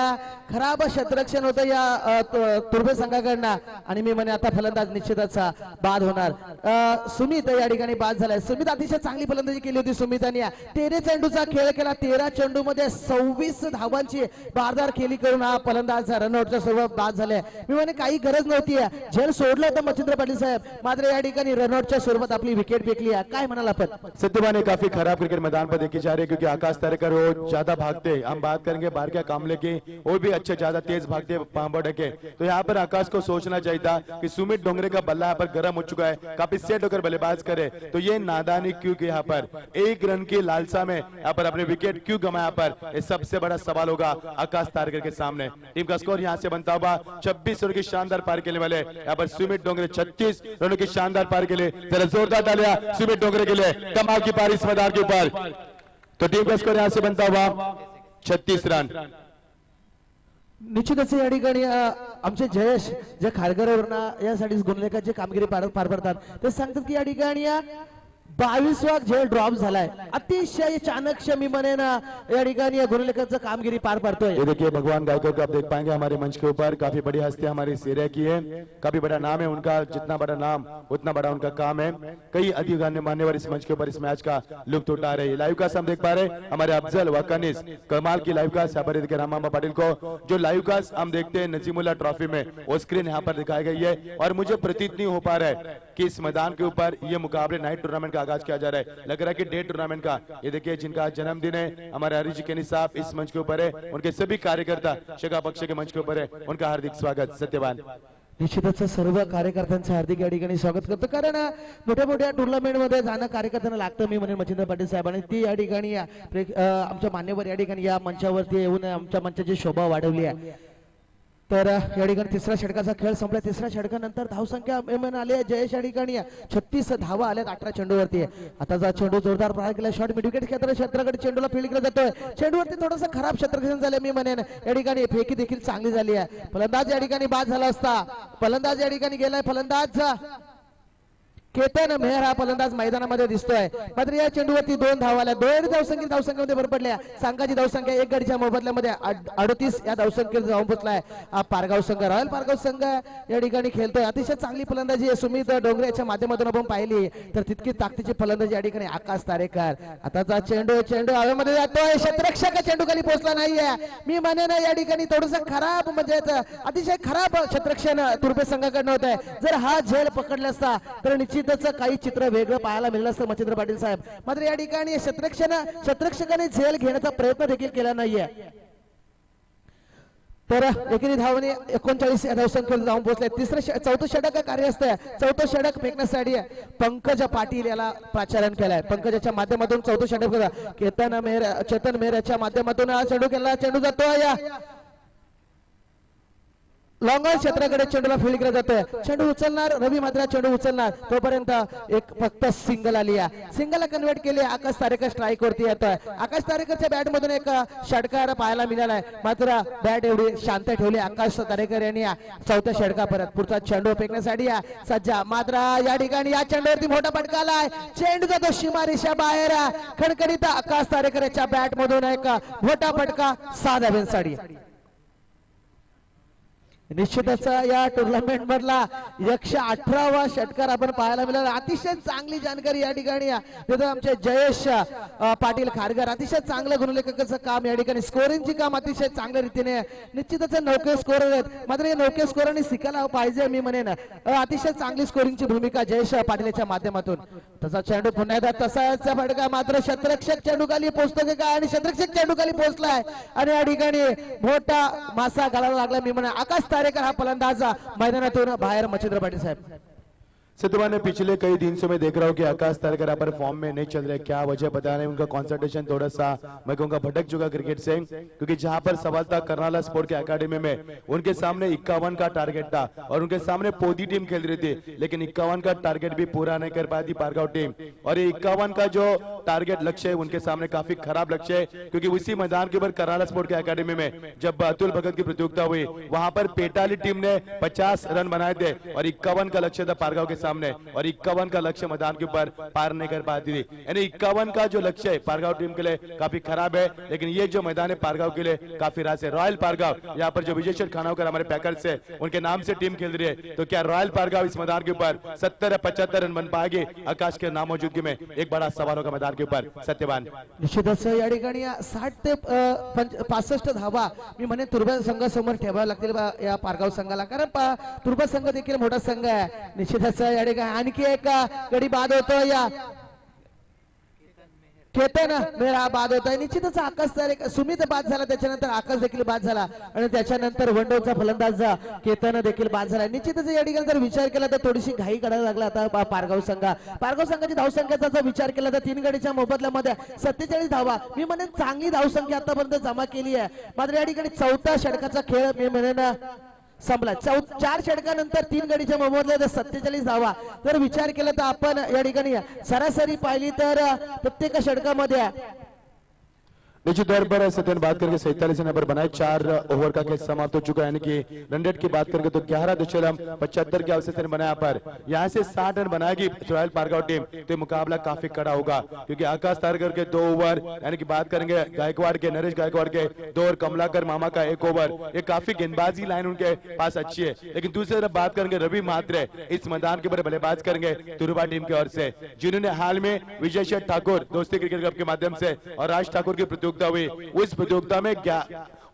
खराब क्षेत्ररक्षण होतं या तुर्भे संघाकडनं, आणि मी म्हणे आता फलंदाज निश्चितच बाद होणार. सुमित या ठिकाणी बाद झालाय. सुमित अतिशय चांगली फलंदाजी केली होती. सुमिताने 13 चेंडूचा खेळ केला. 13 चेंडू मध्ये 26 धावांची बारदार खेळी करून हा फलंदाज रनआउटच्या स्वरूपात बाद झाले. मी म्हणे काही गरज नव्हती, झेल सोडलं होतं मच्छिंद्र पाटील साहेब, मात्र या ठिकाणी रनआउटच्या स्वरूपात आपली विकेट फेकली आहे. काय म्हणाल आपण? सत्यवान, काफी खराब क्रिकेट मैदान पर देखी जा रही है, क्योंकि आकाश तारेकर वो ज्यादा भागते. हम बात करेंगे बारकिया कामले की, वो भी अच्छे ज्यादा तेज भागते पांबड़ के. तो यहाँ पर आकाश को सोचना चाहिए था कि सुमित डोंगरे का बल्ला यहाँ पर गर्म हो चुका है, काफी सेट होकर बल्लेबाज करे. तो ये नादानी क्यों की यहाँ पर 1 रन की लालसा में यहाँ पर अपने विकेट क्यों गंवाया? यहाँ पर ये सबसे बड़ा सवाल होगा आकाश तारेकर के सामने. टीम का स्कोर यहाँ से बनता होगा 26 रनों की शानदार पार के लिए वाले यहाँ पर सुमित डोंगरे 36 रनों की शानदार पार के लिए. जरा जोरदार डालिया सुमित डोंगरे के लिए, कमाल की पारी इस मैदान के ऊपर. तो टीम का स्कोर यहाँ से बनता हुआ 36 रन. निश्चितच या ठिकाणी आमचे जयेश जे खारघरवरून यासाठी गुणलेखाची कामगिरी पार पाडतात, ते सांगतात की या ठिकाणी 22वां झेल ड्रॉप झालाय. अतिशय चाणक्य मी म्हणेन या ठिकाणी गुणलेखाचं कामगिरी पार पाडतोय. ये देखिए भगवान गायकों को आप देख पाएंगे हमारे मंच के ऊपर, काफी बड़ी हस्ती हमारी सीरिया की है, काफी बड़ा नाम है उनका. जितना बड़ा नाम उतना बड़ा उनका काम है. कई अधिक मान्यवर इस मंच के ऊपर इस मैच का लुत्फ उठा रहे हैं. लाइव कास्ट हम देख पा रहे हैं हमारे अफजल व कनिस, कमाल की लाइव कास्ट यहाँ पर देखिए राम पाटिल को. जो लाइव कास्ट हम देखते हैं नजीमुल्ला ट्रॉफी में, वो स्क्रीन यहाँ पर दिखाई गई है. और मुझे प्रतीत नहीं हो पा रहा है कि इस मैदान के ऊपर ये मुकाबले नाइट टूर्नामेंट का आगाज किया जा रहा है. लग रहा है कि डे टूर्नामेंट का. ये देखिए जिनका जन्मदिन है हमारे हरीश केनी साहब इस मंच के ऊपर है, उनके सभी कार्यकर्ता शेखा पक्ष के मंच के ऊपर है, उनका हार्दिक स्वागत. सत्यवान, निश्चितच सर्व कार्यकर्त्यांचं हार्दिक या ठिकाणी स्वागत करतो, कारण मोठ्या मोठ्या टुर्नामेंट मध्ये जाणं कार्यकर्त्यांना लागतं. मी म्हणेन मच्छिंद्र पाटील साहेब आणि ती या ठिकाणी आमच्या मान्यवर या ठिकाणी या मंचावरती येऊन आमच्या मंचाची शोभा वाढवली आहे. तर या ठिकाणी तिसऱ्या षटकाचा खेळ संपला. तिसऱ्या षटकानंतर धावसंख्या आली जयेश या ठिकाणी 36 धावा आल्यात 18 चेंडूवरती. आता चेंडू जोरदार प्रहार केला, शॉट मिड विकेट क्षेत्राकडे चेंडूला फील्ड केला जातोय. चेंडूवरती थोडंसं खराब क्षेत्ररक्षण झालं मी म्हणेन. या ठिकाणी फेकी देखील चांगली झाली आहे. फलंदाज या ठिकाणी बाद झाला असता. फलंदाज या ठिकाणी गेलाय. फलंदाज केतन मेहर हा फलंदाज मैदानामध्ये दिसतोय. मात्र या चेंडूवरती 2 धावा आल्या. 2 धावसंख्येमध्ये भर पडल्या. संघाची धावसंख्या 1 गडीच्या मोबदल्यामध्ये 38 या धावसंख्येत जाऊन पोहोचलाय. पारगाव संघ, रॉयल पारगाव संघ या ठिकाणी खेळतोय. अतिशय चांगली फलंदाजी सुमित डोंगरे याच्या माध्यमातून आपण पाहिली तर तितकी ताकदीची फलंदाजी या ठिकाणी आकाश तारेकर. आताचा चेंडू हवेमध्ये जातोय. क्षेत्ररक्षक चेंडू खाली पोहोचला नाहीये. मी म्हणेन या ठिकाणी थोडस खराब म्हणजे अतिशय खराब क्षेत्ररक्षण तुर्भे संघाकडनं होत आहे. जर हा झेल पकडला असता तर निश्चित काही चित्र वेगळं पाहायला मिळलं असतं मच्छिंद्र पाटील साहेब. मात्र या ठिकाणी क्षेत्ररक्षकाने झेल घेण्याचा प्रयत्न देखील केला नाहीये. तर एकेरी धावने 39 या धावसंख्येत जाऊन पोहोचले. चौथं षटक कार्य असतं. चौथं षटक फेकण्यासाठी पंकज पाटील याला प्राचारण केलंय. पंकजाच्या माध्यमातून चौथं षटक चेतन मेहर याच्या माध्यमातून हा चेंडू केला. चेंडू जातोय लॉंग ऑन क्षेत्राकडे, चेंडूला फील्ड केला जातोय. चेंडू उचलणार रवी, मात्र चेंडू उचलणार तोपर्यंत एक फक्त सिंगल आली आहे. सिंगलला कन्वर्ट केले. आकाश तारेकर स्ट्राईक वरती येतोय. आकाश तारेकरच्या बॅट मधून एक षटकार पाहायला मिळालाय. मात्र बॅट एवढी शांत ठेवली आकाश तारेकर यांनी. चौथ्या षटकापर्यंत पुढचा चेंडू फेकण्यासाठी सज्जा. मात्र या ठिकाणी या चेंडूवरती मोठा फटका आलाय. चेंडू जातो सीमारेषा बाहेर. खणखणीत आकाश तारेकर याच्या बॅट मधून एक मोठा फटका 6 धावांसाठी. निश्चितच या टुर्नामेंट मधला 118वा षटकार आपण पाहायला मिळाला. अतिशय चांगली जानकारी या ठिकाणी आमचे जयेश पाटील खारगर अतिशय चांगलं गुणलेखकाचं काम या ठिकाणी. स्कोरिंगची काम अतिशय चांगल्या रीतीने. निश्चितच नौके स्कोरर आहेत. मात्र या नौके स्कोररनी शिकायला पाहिजे मी म्हणेन. अतिशय चांगली स्कोरिंगची भूमिका जयेश पाटीलच्या माध्यमातून. तसा चेंडू पुन्हा एकदा तसाच फटका. मात्र क्षेत्ररक्षक चेंडू खाली पोहोचतो का आणि क्षेत्ररक्षक चेंडू खाली पोहोचलाय आणि या ठिकाणी मोठा मासा घालायला लागला मी म्हणेन. आकाश तारेकर हा फलंदाज मैदानातून बाहर मच्छिंद्र पाटील साहब। सत्यवान ने पिछले कई दिनों में देख रहा हूँ कि आकाश तारेकर यहाँ पर फॉर्म में नहीं चल रहे, क्या वजह बता रहे हैं? उनका कंसंट्रेशन थोड़ा सा मैं कहूँगा भटक चुका क्रिकेट से, क्योंकि जहाँ पर सवाल था कर्नाला स्पोर्ट के अकादमी में उनके सामने 51 का टारगेट था और उनके सामने पोदी टीम खेल रही थी, लेकिन 51 का टारगेट भी पूरा नहीं कर पाई थी पारगांव टीम। और ये 51 का जो टारगेट लक्ष्य है उनके सामने काफी खराब लक्ष्य है, क्योंकि उसी मैदान के ऊपर कर्नाला स्पोर्ट के अकादमी में जब अतुल भगत की प्रतियोगिता हुई वहां पर पेटाली टीम ने 50 रन बनाए थे और 51 का लक्ष्य था पारगांव के सामने, और 51 का लक्ष्य मैदान के ऊपर पार नहीं कर पाती थी। यानी 51 का जो लक्ष्य है पारगांव टीम के लिए काफी खराब है, लेकिन ये जो मैदान है पारगांव के लिए काफी रास है। रॉयल पारगांव यहाँ पर जो विजय शेठ खानावकर हमारे पैकर्स है उनके नाम से टीम खेल रही है, तो क्या रॉयल पारगांव इस मैदान के ऊपर 70 या 75 रन बन पाएगी आकाश के नाम मौजूदगी में? एक बड़ा सवाल होगा मैदान के ऊपर सत्यवान। निश्चितच या ठिकाणी 60 ते 65 धावा मी म्हणे तुर्भे संघासमोर ठेवाव्या लागतील या पारगाव संघाला, कारण तुर्भे संघ देखील मोठा संघ आहे। निश्चितच या ठिकाणी आणखी एक गडी बाद होतो या केतन मेरा बाद होता है। निश्चितच आकाश तारेकर सुमित बाद झाला, त्याच्यानंतर आकाश देखील बाद झाला आणि त्याच्यानंतर वनडौचा फलंदाज केतन देखील बाद झाला। निश्चितच या ठिकाणी जर विचार केला तर थोडीशी घाई करायला लागला आता पारगाव संघाची धावसंख्येचा जर विचार केला तर 3 गडीच्या मोबदल्यामध्ये 47 धावा मी म्हणेन चांगली धावसंख्या आतापर्यंत जमा केली आहे। मात्र या ठिकाणी चौथा षटकाचा खेळ मी म्हणेन संपला। 4 षटकानंतर 3 गडीच्या मोबदल्यात 47 धावा जर विचार केला तर आपण या ठिकाणी सरासरी पाहिली तर प्रत्येक षटकामध्ये निश्चित तौर पर सत्यन बात करके 47 नंबर बनाए, 4 ओवर का खेल समाप्त हो चुका है, यानी कि रन रेट की बात करके तो 11.75 के अवसर से बनाया, पर यहाँ से 60 रन बनाएगी रॉयल पारगांव टीम तो मुकाबला काफी कड़ा होगा, क्योंकि आकाश तारेकर के 2 ओवर यानी कि बात करेंगे गायकवाड़ के नरेश गायकवाड़ के 2 ओवर, कमलाकर मामा का 1 ओवर, ये काफी गेंदबाजी लाइन उनके पास अच्छी है। लेकिन दूसरी तरफ बात करेंगे रवि मात्रे इस मैदान के ऊपर बल्लेबाज करेंगे तुरुबा टीम की ओर से, जिन्होंने हाल में विजय शेठ ठाकुर दोस्ती क्रिकेट क्लब के माध्यम से और राज ठाकुर की प्रतियोगिता हुई, उस प्रतियोगिता में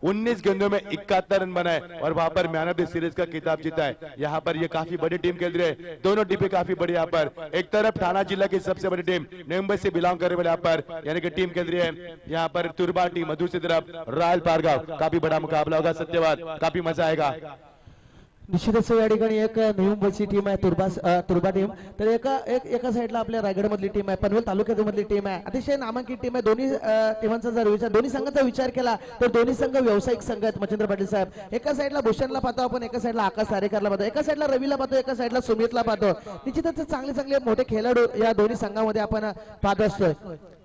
19 गेंदों में 71 रन बनाए और वहां पर मैन ऑफ द सीरीज का खिताब जीता है। यहाँ पर ये काफी बड़ी टीम खेल रही है, दोनों टीमें काफी बड़ी। यहाँ पर एक तरफ थाना जिला की सबसे बड़ी टीम मुंबई से बिलोंग करने वाले यहाँ पर यानी कि टीम खेल रही है यहाँ पर तुरबा टीम, दूसरी तरफ रॉयल पारगांव। काफी बड़ा मुकाबला होगा सत्यवाद, काफी मजा आएगा। निश्चितच या ठिकाणी एक नवी मुंबईची टीम आहे तुर्बा टीम. तर एका साईडला आपल्या रायगड मधली टीम आहे, पनवेल तालुक्यामधली टीम आहे. अतिशय नामांकित टीम आहे. दोन्ही टीमांचा जर विचार दोन्ही संघाचा विचार केला तर दोन्ही संघ व्यावसायिक संघ आहेत. मच्छिंद्र पाटील साहेब, एका साईडला भूषणला पाहतो आपण, एका साईडला आकाश सारेकरला पाहतो, एका साईडला रवीला पाहतो, एका साईडला सुमितला पाहतो. निश्चितच चांगले मोठे खेळाडू या दोन्ही संघामध्ये आपण पाहत असतोय.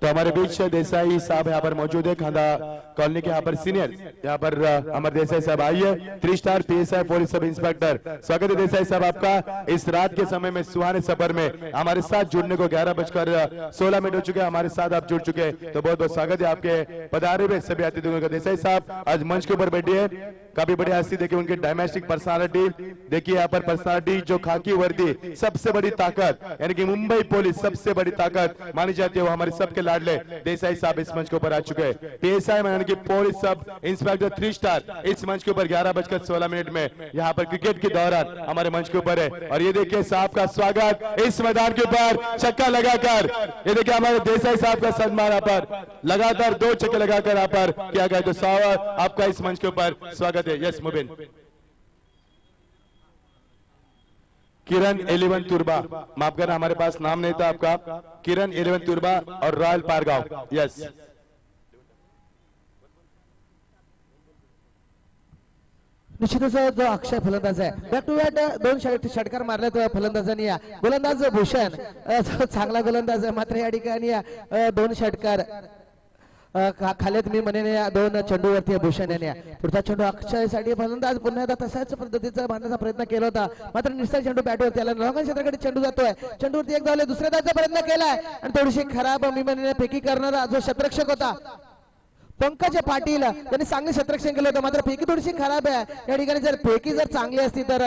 तो हमारे बीच देसाई साहब यहाँ पर मौजूद है, खांदा कॉलोनी के यहाँ पर सीनियर यहाँ पर अमर देसाई साहब आइए, 3 star PSI police sub inspector. स्वागत है देसाई साहब आपका इस रात के समय में सुहाने सफर में हमारे साथ जुड़ने को 11:16 हो चुके हैं, हमारे साथ आप जुड़ चुके हैं, तो बहुत बहुत स्वागत है आपके पधारे हुए सभी अतिथियों का। देसाई साहब आज मंच के ऊपर बैठिए, काफी बड़ी हस्ती देखिए, उनकी डायमेस्टिक पर्सनालिटी देखिए, यहाँ पर पर्सनालिटी जो खाकी वर्दी सबसे बड़ी ताकत, यानी कि मुंबई पुलिस सबसे बड़ी ताकत मानी जाती है, वो हमारे सबके लाडले देसाई साहब इस मंच के ऊपर आ चुके हैं। PSI यानी कि पुलिस सब इंस्पेक्टर 3 स्टार इस मंच के ऊपर 11:16 में यहाँ पर क्रिकेट के दौरान हमारे मंच के ऊपर है। और ये देखिए साहब का स्वागत इस मैदान के ऊपर छक्का लगाकर, ये देखिए हमारे देसाई साहब का सम्मान यहाँ पर लगातार 2 छक्के लगाकर यहाँ पर किया गया, तो साहब आपका इस मंच के ऊपर स्वागत है। यस मुबिन। किरण 11 तुर्बा, माफ करना हमारे पास नाम नहीं था आपका, किरण 11 तुर्बा और रॉयल पारगांव। यस निश्चितच जो अक्षय फलंदाज आहे, बॅक टू बॅक 2 षटकार मारले तो फलंदाजांनी. गोलंदाज भूषण जो चांगला गोलंदाज आहे, मात्र या ठिकाणी 2 षटकार खालीत मी म्हणेन या 2 चेंडूवरती भूषण यांनी. पुढचा चेंडू अक्षयसाठी फलंदाज पुन्हा एकदा तशाच पद्धतीचा बांधण्याचा प्रयत्न केला होता, मात्र निश्चित चेंडू बॅटवर त्याला लॉंग क्षेत्राकडे चेंडू जातोय. चेंडूवरती एक धावले, दुसऱ्या धावचा प्रयत्न केलाय आणि थोडीशी खराब मी म्हणेन फेकी करणारा जो क्षेत्ररक्षक होता पंकज पाटील त्यांनी चांगले क्षेत्ररक्षण केलं होतं, मात्र फेकी थोडीशी खराब आहे. या ठिकाणी जर फेकी जर चांगली असती तर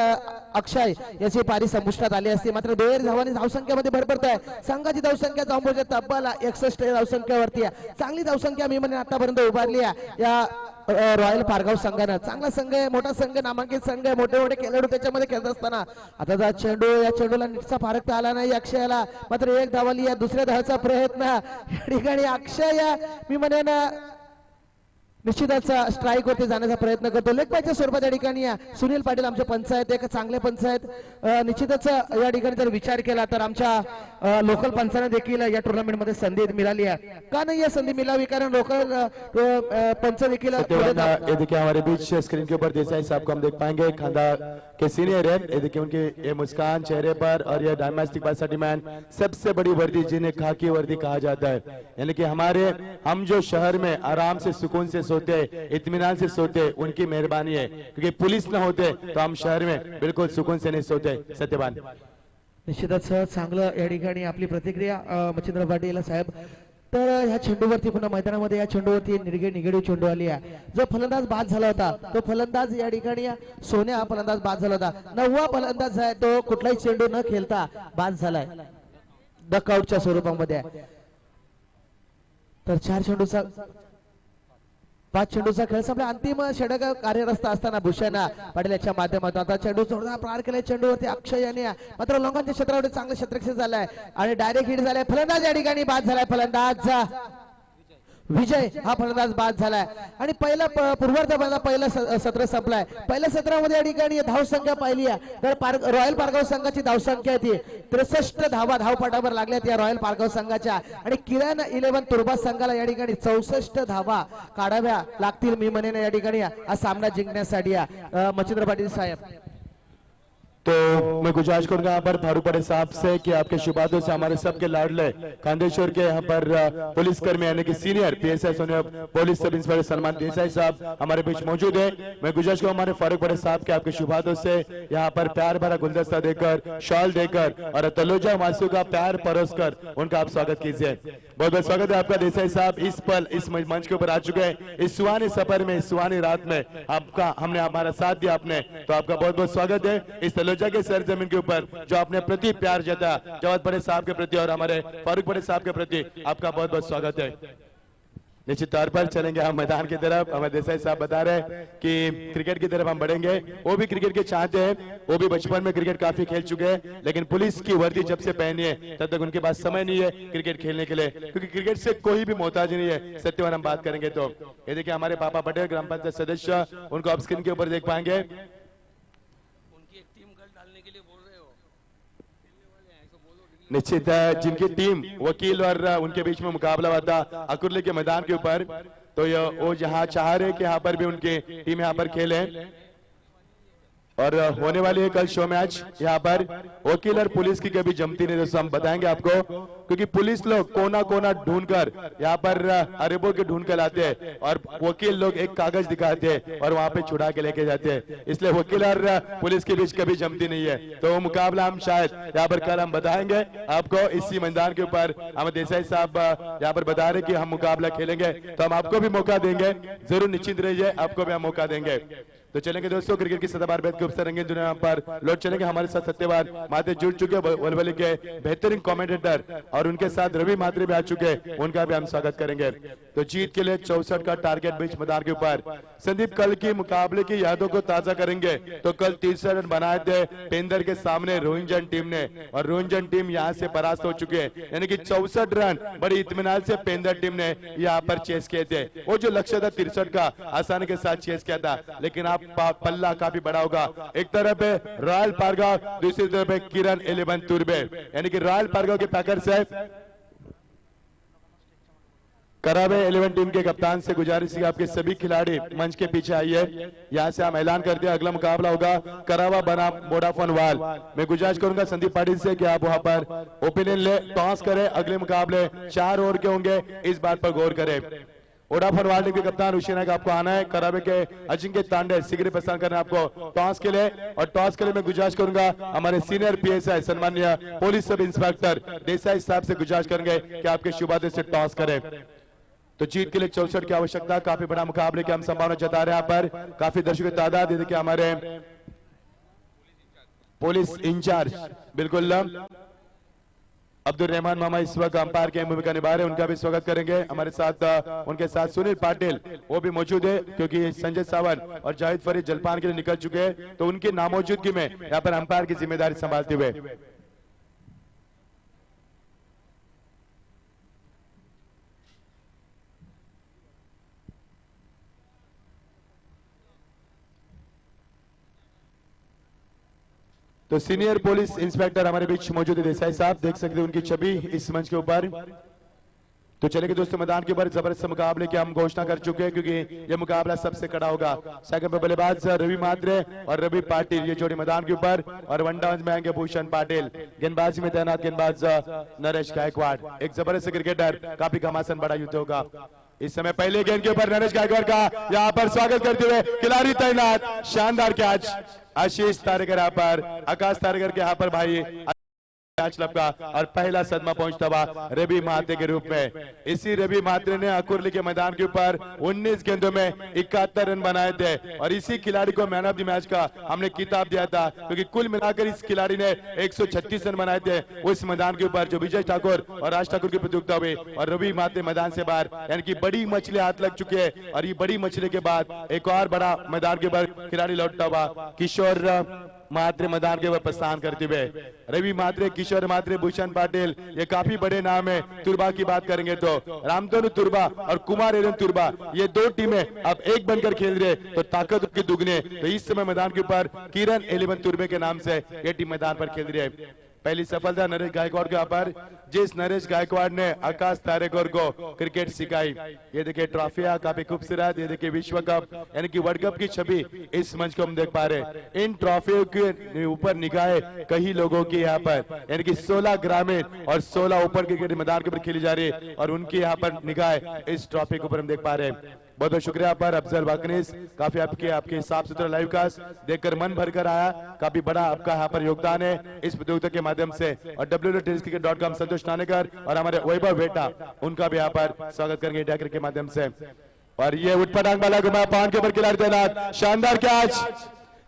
अक्षय याची पारी संपुष्टात आली असती, मात्र बेर धावांनी धावसंख्येमध्ये भर पडत आहे. संघाची धावसंख्या जाऊन पोहोचते तब्बल 61 धावसंख्येवरती. चांगली धावसंख्या मी म्हणेन आतापर्यंत उभारली आहे या रॉयल पारगाव संघानं. चांगला संघ आहे, मोठा संघ, नामांकित संघ आहे, मोठे मोठे खेळाडू त्याच्यामध्ये खेळत असताना आता चेंडू या चेंडूला नीटचा फारकता आला नाही अक्षयाला, मात्र एक धावाली या दुसऱ्या धावाचा प्रयत्न या ठिकाणी अक्षय मी म्हणेन निश्चितच स्ट्राईक वरती जाण्याचा प्रयत्न करतो. लेग पायच्या स्वरूपात या ठिकाणी सुनील पाटील आमचे पंच आहेत, एक चांगले पंच आहेत. निश्चितच या ठिकाणी जर विचार केला तर आमच्या लोकल पंचांना देखील या टुर्नामेंट मध्ये संधी मिळाली आहे. का नाही या संधी मिळावी, कारण लोकल पंच देखील. ये देखिए हमारे बीच स्क्रीन के ऊपर देसाई साहब को हम देख पाएंगे, खांदा के सीनियर है, ये देखिए उनके ये मुस्कान चेहरे पर और ये डायमेस्टिक पर्सनालिटी सबसे बड़ी वर्दी जिन्हें खाकी वर्दी कहा जाता है, यानी कि हम जो शहर में आराम से सुकून से सोते हैं, इत्मीनान से सोते हैं, उनकी मेहरबानी है, क्योंकि पुलिस न होते तो हम शहर में बिल्कुल सुकून से नहीं सोते। सत्यवान निश्चितच चांगलं या ठिकाणी आपली प्रतिक्रिया मच्छिंद्र पाटील साहेब. तर ह्या चेंडूवरती पुन्हा मैदानामध्ये या चेंडूवरती निगेटिव्ह चेंडू आली आहे. जो फलंदाज बाद झाला होता तो फलंदाज या ठिकाणी सोन्या हा फलंदाज बाद झाला होता. 9वा फलंदाज आहे तो कुठलाही चेंडू न खेळता बाद झालाय डकआउटच्या स्वरूपामध्ये. तर 5 चेंडूचा खेळ संपला. अंतिम षटक कार्यरत असताना भूषण पाटील याच्या माध्यमातून आता चेंडू जोरदार प्रहार केला चेंडूवरती अक्षय यांनी, मात्र लोकांच्या क्षेत्रावर चांगलं क्षेत्ररक्षण झालंय आणि डायरेक्ट हिट झालाय. फलंदाज या ठिकाणी बाद झालाय, फलंदाज विजय हा फलंदाज बाद झालाय आणि पूर्वार्धामध्ये पहिलं सत्र संपलाय. पहिल्या सत्रामध्ये या ठिकाणी धावसंख्या पाहिली आहे तर रॉयल पारगाव संघाची धावसंख्या ती 63 धावा धावपटावर लागल्यात या रॉयल पारगाव संघाच्या, आणि किरण 11 तुर्बा संघाला या ठिकाणी 64 धावा काढाव्या लागतील मी म्हणेन या ठिकाणी हा सामना जिंकण्यासाठी. मच्छिंद्र पाटील साहेब, तो मैं गुजारिश करूंगा यहाँ पर फारूक पटेल साहब से कि आपके शुभातों से हमारे सबके लाडले खांडेश्वर के यहाँ पर पुलिस कर्मी यानी कि senior PSI Sonia police sub inspector Salman Desai साहब हमारे बीच मौजूद है। मैं गुजारिश करूँ हमारे फारूक पटेल साहब के आपके शुभातों से यहाँ पर प्यार भरा गुलदस्ता देकर, शॉल देकर और तलोजा वासियों का प्यार परोस कर उनका आप स्वागत कीजिए। बहुत बहुत स्वागत है आपका देसाई साहब, इस पल इस मंच के ऊपर आ चुके हैं, इस सुहाने सफर में, इस सुहानी रात में आपका हमने हमारा साथ दिया आपने, तो आपका बहुत बहुत स्वागत है इस तलोजा के सरजमीन के ऊपर जो आपने प्रति प्यार जताया जवाद पटेल साहब के प्रति और हमारे फारूक पटेल साहब के प्रति आपका बहुत बहुत स्वागत है। निश्चित तौर पर चलेंगे हम मैदान की तरफ। हमारे देसाई साहब बता रहे हैं कि क्रिकेट की तरफ हम बढ़ेंगे, वो भी क्रिकेट के चाहते हैं, वो भी बचपन में क्रिकेट काफी खेल चुके हैं, लेकिन पुलिस की वर्दी जब से पहनी है तब तक उनके पास समय नहीं है क्रिकेट खेलने के लिए, क्योंकि क्रिकेट से कोई भी मोहताज नहीं है। सत्यवान हम बात करेंगे तो ये देखिए हमारे पापा पटेल ग्राम पंचायत सदस्य, उनको आप स्क्रीन के ऊपर देख पाएंगे, निश्चित है, जिनकी टीम वकील और उनके बीच में मुकाबला हुआ था अकुर्ली के मैदान के ऊपर, तो ये वो जहां चाह रहे कि यहाँ पर भी उनकी टीम यहाँ पर खेले और होने वाली है कल शो मैच। यहाँ पर वकील और पुलिस की कभी जमती नहीं, दोस्तों हम बताएंगे आपको, क्योंकि पुलिस लोग कोना कोना ढूंढकर यहाँ पर अरबों के ढूंढ कर लाते हैं और वकील लोग एक कागज दिखाते हैं और वहां पे छुड़ा के लेके जाते हैं, इसलिए वकील और पुलिस के बीच कभी जमती नहीं है। तो वो मुकाबला हम शायद यहाँ पर कल हम बताएंगे आपको इसी मैदान के ऊपर। हम देसाई साहब यहाँ पर बता रहे कि हम मुकाबला खेलेंगे, तो हम आपको भी मौका देंगे, जरूर निश्चिंत रहिए, आपको भी हम मौका देंगे। तो चलेंगे दोस्तों, क्रिकेट की सदाबहार बेहद खूब रंगीन दुनिया पर लौट चलेंगे। हमारे साथ सत्यवान माते जुड़ चुके वलवली के बेहतरीन कमेंटेटर और उनके साथ रवि मात्रे भी आ चुके, उनका भी हम स्वागत करेंगे। तो जीत के लिए 64 का टारगेट बीच मैदान के ऊपर। संदीप कल की मुकाबले की यादों को ताजा करेंगे, तो कल 30 रन बनाए थे पेंदर के सामने रोहिंजन टीम ने, और रोहिंजन टीम यहाँ से परास्त हो चुके हैं, यानी कि 64 रन बड़ी इत्मीनान से पेंदर टीम ने यहाँ पर चेस किए थे। वो जो लक्ष्य था 63 का आसानी के साथ चेस किया था, लेकिन आप पल्ला काफी बड़ा होगा। एक तरफ है रॉयल पारगांव, दूसरी तरफ है किरण 11 तुर्बे, यानी कि रॉयल पारगांव के पैकर्स है। करावे 11 टीम के कप्तान से गुजारिश है आपके सभी खिलाड़ी मंच के पीछे आइए। यहाँ से हम ऐलान करते हैं अगला मुकाबला होगा करावा बनाम वोडाफोन वाल। मैं गुजारिश करूंगा संदीप पाटिल से कि आप वहां पर ओपिनियन ले, टॉस करें। अगले मुकाबले 4 ओवर के होंगे, इस बात पर गौर करें। वोडाफोन वाल टीम के कप्तान ऋषि नायक आपको आना है, करावे के अजिंक्य तांडे सिगरी प्रस्थान करना है आपको टॉस के लिए। और टॉस के लिए मैं गुजारिश करूंगा हमारे सीनियर पीएसआई सन्मान्य पुलिस सब इंस्पेक्टर देसाई साहब से गुजारिश करेंगे कि आपके शुभादे से टॉस करें। तो जीत के लिए 64 की आवश्यकता, काफी बड़ा मुकाबले की हम संभावना जता रहे हैं। यहाँ पर काफी दर्शकों की तादाद, देखिए हमारे पुलिस इंचार्ज बिल्कुल अब्दुल रहमान मामा इस वक्त अंपायर की भूमिका निभा रहे हैं, उनका भी स्वागत करेंगे। हमारे साथ उनके साथ सुनील पाटिल वो भी मौजूद है, क्योंकि संजय सावंत और जाहिद फरीद जलपान के लिए निकल चुके हैं, तो उनकी नामौजूदगी में यहाँ पर अंपायर की जिम्मेदारी संभालते हुए तो सीनियर पुलिस इंस्पेक्टर हमारे बीच मौजूद है देसाई साहब, देख सकते हैं उनकी छवि इस मंच के ऊपर। तो चलेंगे दोस्तों मैदान के ऊपर जबरदस्त मुकाबले की हम घोषणा कर चुके हैं, क्योंकि ये मुकाबला सबसे कड़ा होगा। सेकंड पे बल्लेबाज रवि मात्रे और रवि पाटिल, ये जोड़ी मैदान के ऊपर, और वन डाउन में आएंगे भूषण पाटिल। गेंदबाजी में तैनात गेंदबाज नरेश गायकवाड़, एक जबरदस्त क्रिकेटर, काफी घमासान बड़ा युद्ध होगा। इस समय पहले गेंद के ऊपर नरेश गायकवाड़ का यहाँ पर स्वागत करते हुए खिलाड़ी तैनात, शानदार कैच आशीष तारेकर यहाँ पर, आकाश तारेकर के यहाँ पर भाई कैच लपका, और पहला सदमा पहुंचता हुआ रवि मात्रे के रूप में। इसी रवि मात्रे ने अकुर्ली के मैदान के ऊपर 19 गेंदों में 71 रन बनाए थे, और इसी खिलाड़ी को मैन ऑफ द मैच का हमने खिताब दिया था, क्योंकि कुल मिलाकर इस खिलाड़ी ने 136 रन बनाए थे उस मैदान के ऊपर, जो विजय ठाकुर और राज ठाकुर की प्रतियोगिता हुई, और रवि मात्रे मैदान से बाहर, यानी कि बड़ी मछली हाथ लग चुकी है। और ये बड़ी मछली के बाद एक और बड़ा मैदान के ऊपर खिलाड़ी लौटता हुआ किशोर मात्रे मैदान के ऊपर प्रस्थान करते हुए। रवि मात्रे, किशोर मात्रे, भूषण पाटिल, ये काफी बड़े नाम है। तुर्बा की बात करेंगे तो रामतनु तुर्बा और कुमार एरन तुर्बा, ये दो टीमें अब एक बनकर खेल रहे, तो ताकत की दुगने। तो इस समय मैदान के ऊपर किरण 11 तुर्बे के नाम से ये टीम मैदान पर खेल रही है। पहली सफलता नरेश गायकवाड़ के पर, जिस नरेश गायकवाड़ ने आकाश तारेकर को क्रिकेट सिखाई। ये देखिए ट्रॉफियां काफी खूबसूरत, ये देखिए विश्व कप यानी कि वर्ल्ड कप की छवि इस मंच को हम देख पा रहे हैं। इन ट्रॉफियों के ऊपर निगाहें कई लोगों की यहाँ पर, यानी कि 16 ग्रामीण और 16 ऊपर क्रिकेट मैदान के ऊपर खेली जा रही है, और उनकी यहाँ पर निगाहें इस ट्रॉफी के ऊपर हम देख पा रहे हैं। बहुत बहुत शुक्रिया पर अफजल वाकनीस, काफी आपके साफ सुथरा लाइव कास्ट देखकर मन भरकर आया। काफी बड़ा आपका यहाँ पर योगदान है इस प्रतियोगिता के माध्यम से। और www.cricket.com संतोष नानेकर और हमारे वैभव बेटा, उनका भी यहाँ पर स्वागत करेंगे इंडिया क्रिकेट के माध्यम से। और ये उठपटांग वाला घुमा पाउंड के ऊपर खिलाड़ी तैनात, शानदार कैच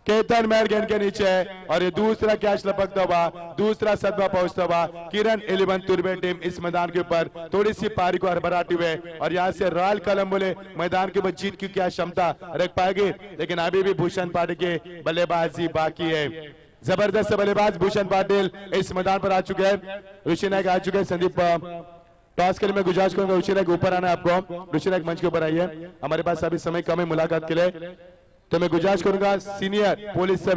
केतन मैर गेंद के नीचे, और ये दूसरा कैच लपकता हुआ, दूसरा सदमा पहुंचता हुआ किरण 11 तुर्बे टीम इस मैदान के ऊपर थोड़ी सी पारी को हरभराते हुए। और यहाँ से रॉयल कलम्बोले मैदान के ऊपर जीत की क्या क्षमता रख पाएगी, लेकिन अभी भी भूषण पाटिल की बल्लेबाजी बाकी है। जबरदस्त बल्लेबाज भूषण पाटिल इस मैदान पर आ चुके हैं, ऋषि नायक आ चुके हैं। संदीप टॉस के लिए मैं गुजारिश करूंगा ऋषि नायक ऊपर आना है आपको। ऋषि नायक मंच के ऊपर आइए, हमारे पास अभी समय कम है मुलाकात के लिए। तो मैं गुजारिश करूंगा सीनियर पुलिस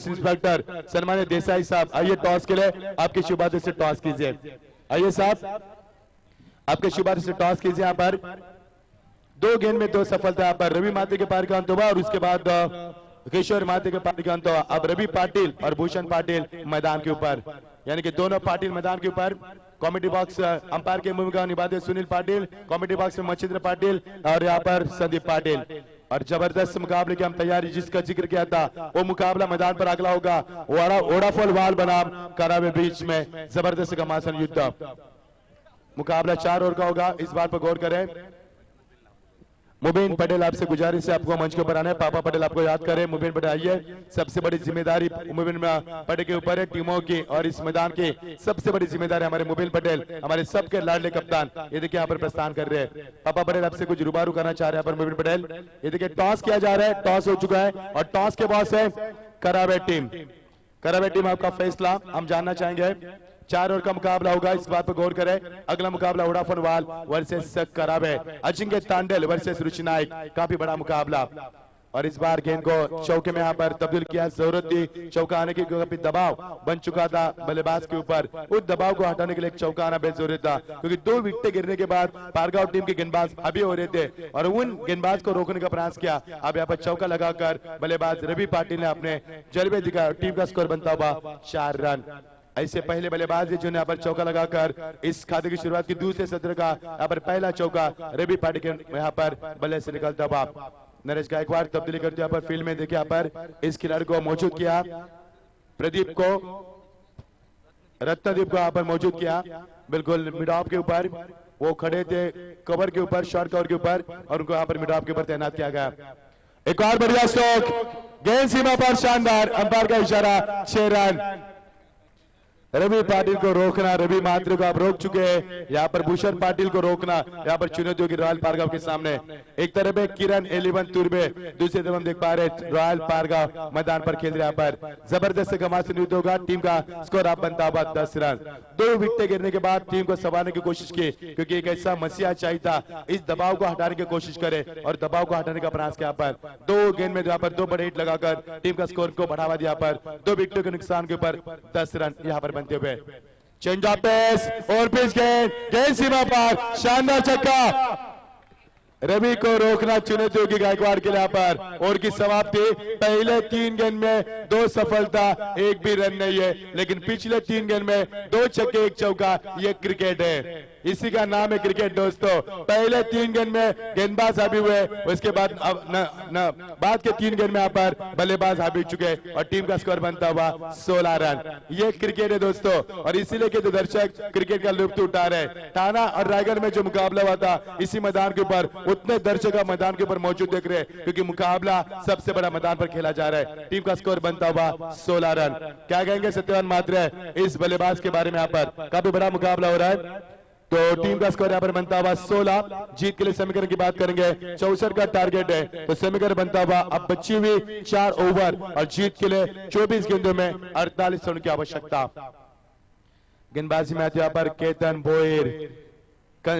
इंस्पेक्टर सन्मान्य देसाई साहब, आइए टॉस के लिए आपके शुभारंभ से टॉस कीजिए। आइए साहब, आपके शुभारंभ से टॉस कीजिए। यहाँ पर 2 गेंद में 2 सफलता यहाँ पर रवि माते के पार का अंत हुआ और उसके बाद किशोर माते के पार का अंत हुआ। अब रवि पाटिल और भूषण पाटिल मैदान के ऊपर, यानी कि दोनों पाटिल मैदान के ऊपर। कॉमेडी बॉक्स अंपायर की भूमिका निभाते सुनील पाटिल, कॉमेडी बॉक्स में मच्छिंद्र पाटिल और यहाँ पर संदीप पाटिल। और जबरदस्त मुकाबले की हम तैयारी जिसका जिक्र किया था वो मुकाबला मैदान पर अगला होगा वोडाफोन वाल बनाम करावे बीच में जबरदस्त घमासान युद्ध। मुकाबला 4 ओवर का होगा, इस बात पर गौर करें। मुबीन पटेल आपसे गुजारिश है आपको मंच के ऊपर आना है। पापा पटेल आपको याद करें। मुबीन पटेल आइए, सबसे बड़ी जिम्मेदारी मुबीन पटेल के ऊपर है टीमों की, और इस मैदान की सबसे बड़ी जिम्मेदारी हमारे मुबीन पटेल, हमारे सबके लाडले कप्तान, ये देखिए यहाँ पर प्रस्थान कर रहे हैं। पापा पटेल आपसे कुछ रूबारू करना चाह रहे हैं यहाँ पर मुबीन पटेल। ये देखिए टॉस किया जा रहा है, टॉस हो चुका है और टॉस के बॉस है करावे टीम। करावे टीम आपका फैसला हम जानना चाहेंगे। 4 ओवर का मुकाबला होगा, इस बात पर गौर करें। अगला मुकाबला वोडाफोन वाल वर्सेस करावे, अजिंक्य तांडेल वर्सेस रुचि नायक, काफी बड़ा मुकाबला। और इस बार गेंद को चौके में यहाँ पर तब्दील किया, जरूरत थी चौका आने की क्योंकि दबाव बन चुका था बल्लेबाज के ऊपर। उस दबाव को हटाने के लिए चौका आना बेहद जरूरी था क्योंकि 2 विकेटें गिरने के बाद पारगांव टीम के गेंदबाज अभी हो रहे थे और उन गेंदबाज को रोकने का प्रयास किया। अब यहाँ पर चौका लगाकर बल्लेबाज रवि पाटिल ने अपने जलवे दिखाया। टीम का स्कोर बनता हुआ 4 रन। ऐसे पहले बल्लेबाज है जिन्होंने यहाँ पर चौका लगाकर इस खाते की शुरुआत की। दूसरे सत्र का यहाँ पर पहला चौका रवि पाटिल के यहाँ पर बल्ले से निकलता हुआ। नरेश गायकवाड़ तब्दीली करते यहाँ पर फील्ड में देखिए यहाँ पर इस खिलाड़ी को मौजूद किया, प्रदीप को, रत्नदीप को यहाँ पर मौजूद किया। बिल्कुल मिड ऑफ के ऊपर वो खड़े थे, कवर के ऊपर, शॉर्ट कवर के ऊपर, और उनको यहाँ पर मिड ऑफ के ऊपर तैनात किया गया। एक और बढ़िया स्ट्रोक, गेंद सीमा पर शानदार, अंपायर का इशारा, 6 रन। रवि पाटिल को रोकना, रवि मात्रे को आप रोक चुके हैं। यहाँ पर भूषण पाटिल को रोकना, यहाँ पर चुनौती होगी रॉयल पारगांव के सामने। एक तरफ है किरण 11 तुर्बे, दूसरी तरफ हम देख पा रहे रॉयल पारगांव मैदान पर खेल रहे। यहाँ पर जबरदस्त घमासान युद्ध होगा। टीम का स्कोर आप बनता हुआ 10 रन। 2 विकेटें गिरने के बाद टीम को संभालने की कोशिश की क्योंकि एक ऐसा मसीहा चाहिए था इस दबाव को हटाने की कोशिश करे और दबाव को हटाने का प्रयास किया। पर 2 गेंद में यहाँ पर 2 बड़े हिट लगाकर टीम का स्कोर को बढ़ावा दिया। पर 2 विकेटों के नुकसान के ऊपर 10 रन यहाँ पर बनते हुए। चेंज ऑफ पेस और पिच गेंद सीमा पर, शानदार छक्का। रवि को रोकना चुनौती होगी गायकवाड़ के लिए। यहाँ पर ओवर की समाप्ति। पहले 3 गेंद में 2 सफलता, 1 भी रन नहीं है, लेकिन पिछले 3 गेंद में 2 छक्के 1 चौका, ये क्रिकेट है, इसी का नाम है क्रिकेट दोस्तों। पहले 3 गेंद में गेंदबाज हावी हुए, उसके बाद बाद के 3 गेंद में यहाँ पर बल्लेबाज हावी चुके और टीम का स्कोर बनता हुआ 16 रन। ये क्रिकेट है दोस्तों, और इसीलिए के दर्शक क्रिकेट का लुत्फ उठा रहे। थाना और रायगढ़ में जो मुकाबला हुआ था इसी मैदान के ऊपर उतने दर्शक मैदान के ऊपर मौजूद देख रहे हैं क्योंकि मुकाबला सबसे बड़ा मैदान पर खेला जा रहा है। टीम का स्कोर बनता हुआ 16 रन। क्या कहेंगे सत्यवान मात्रे इस बल्लेबाज के बारे में? यहाँ पर काफी बड़ा मुकाबला हो रहा है, तो टीम का स्कोर यहाँ पर बनता हुआ 16। जीत के लिए समीकरण की बात करेंगे, 64 का टारगेट है, तो समीकरण बनता हुआ अब बची हुई 4 ओवर और जीत के लिए 24 गेंदों में 48 रन की आवश्यकता। गेंदबाजी में आते यहाँ पर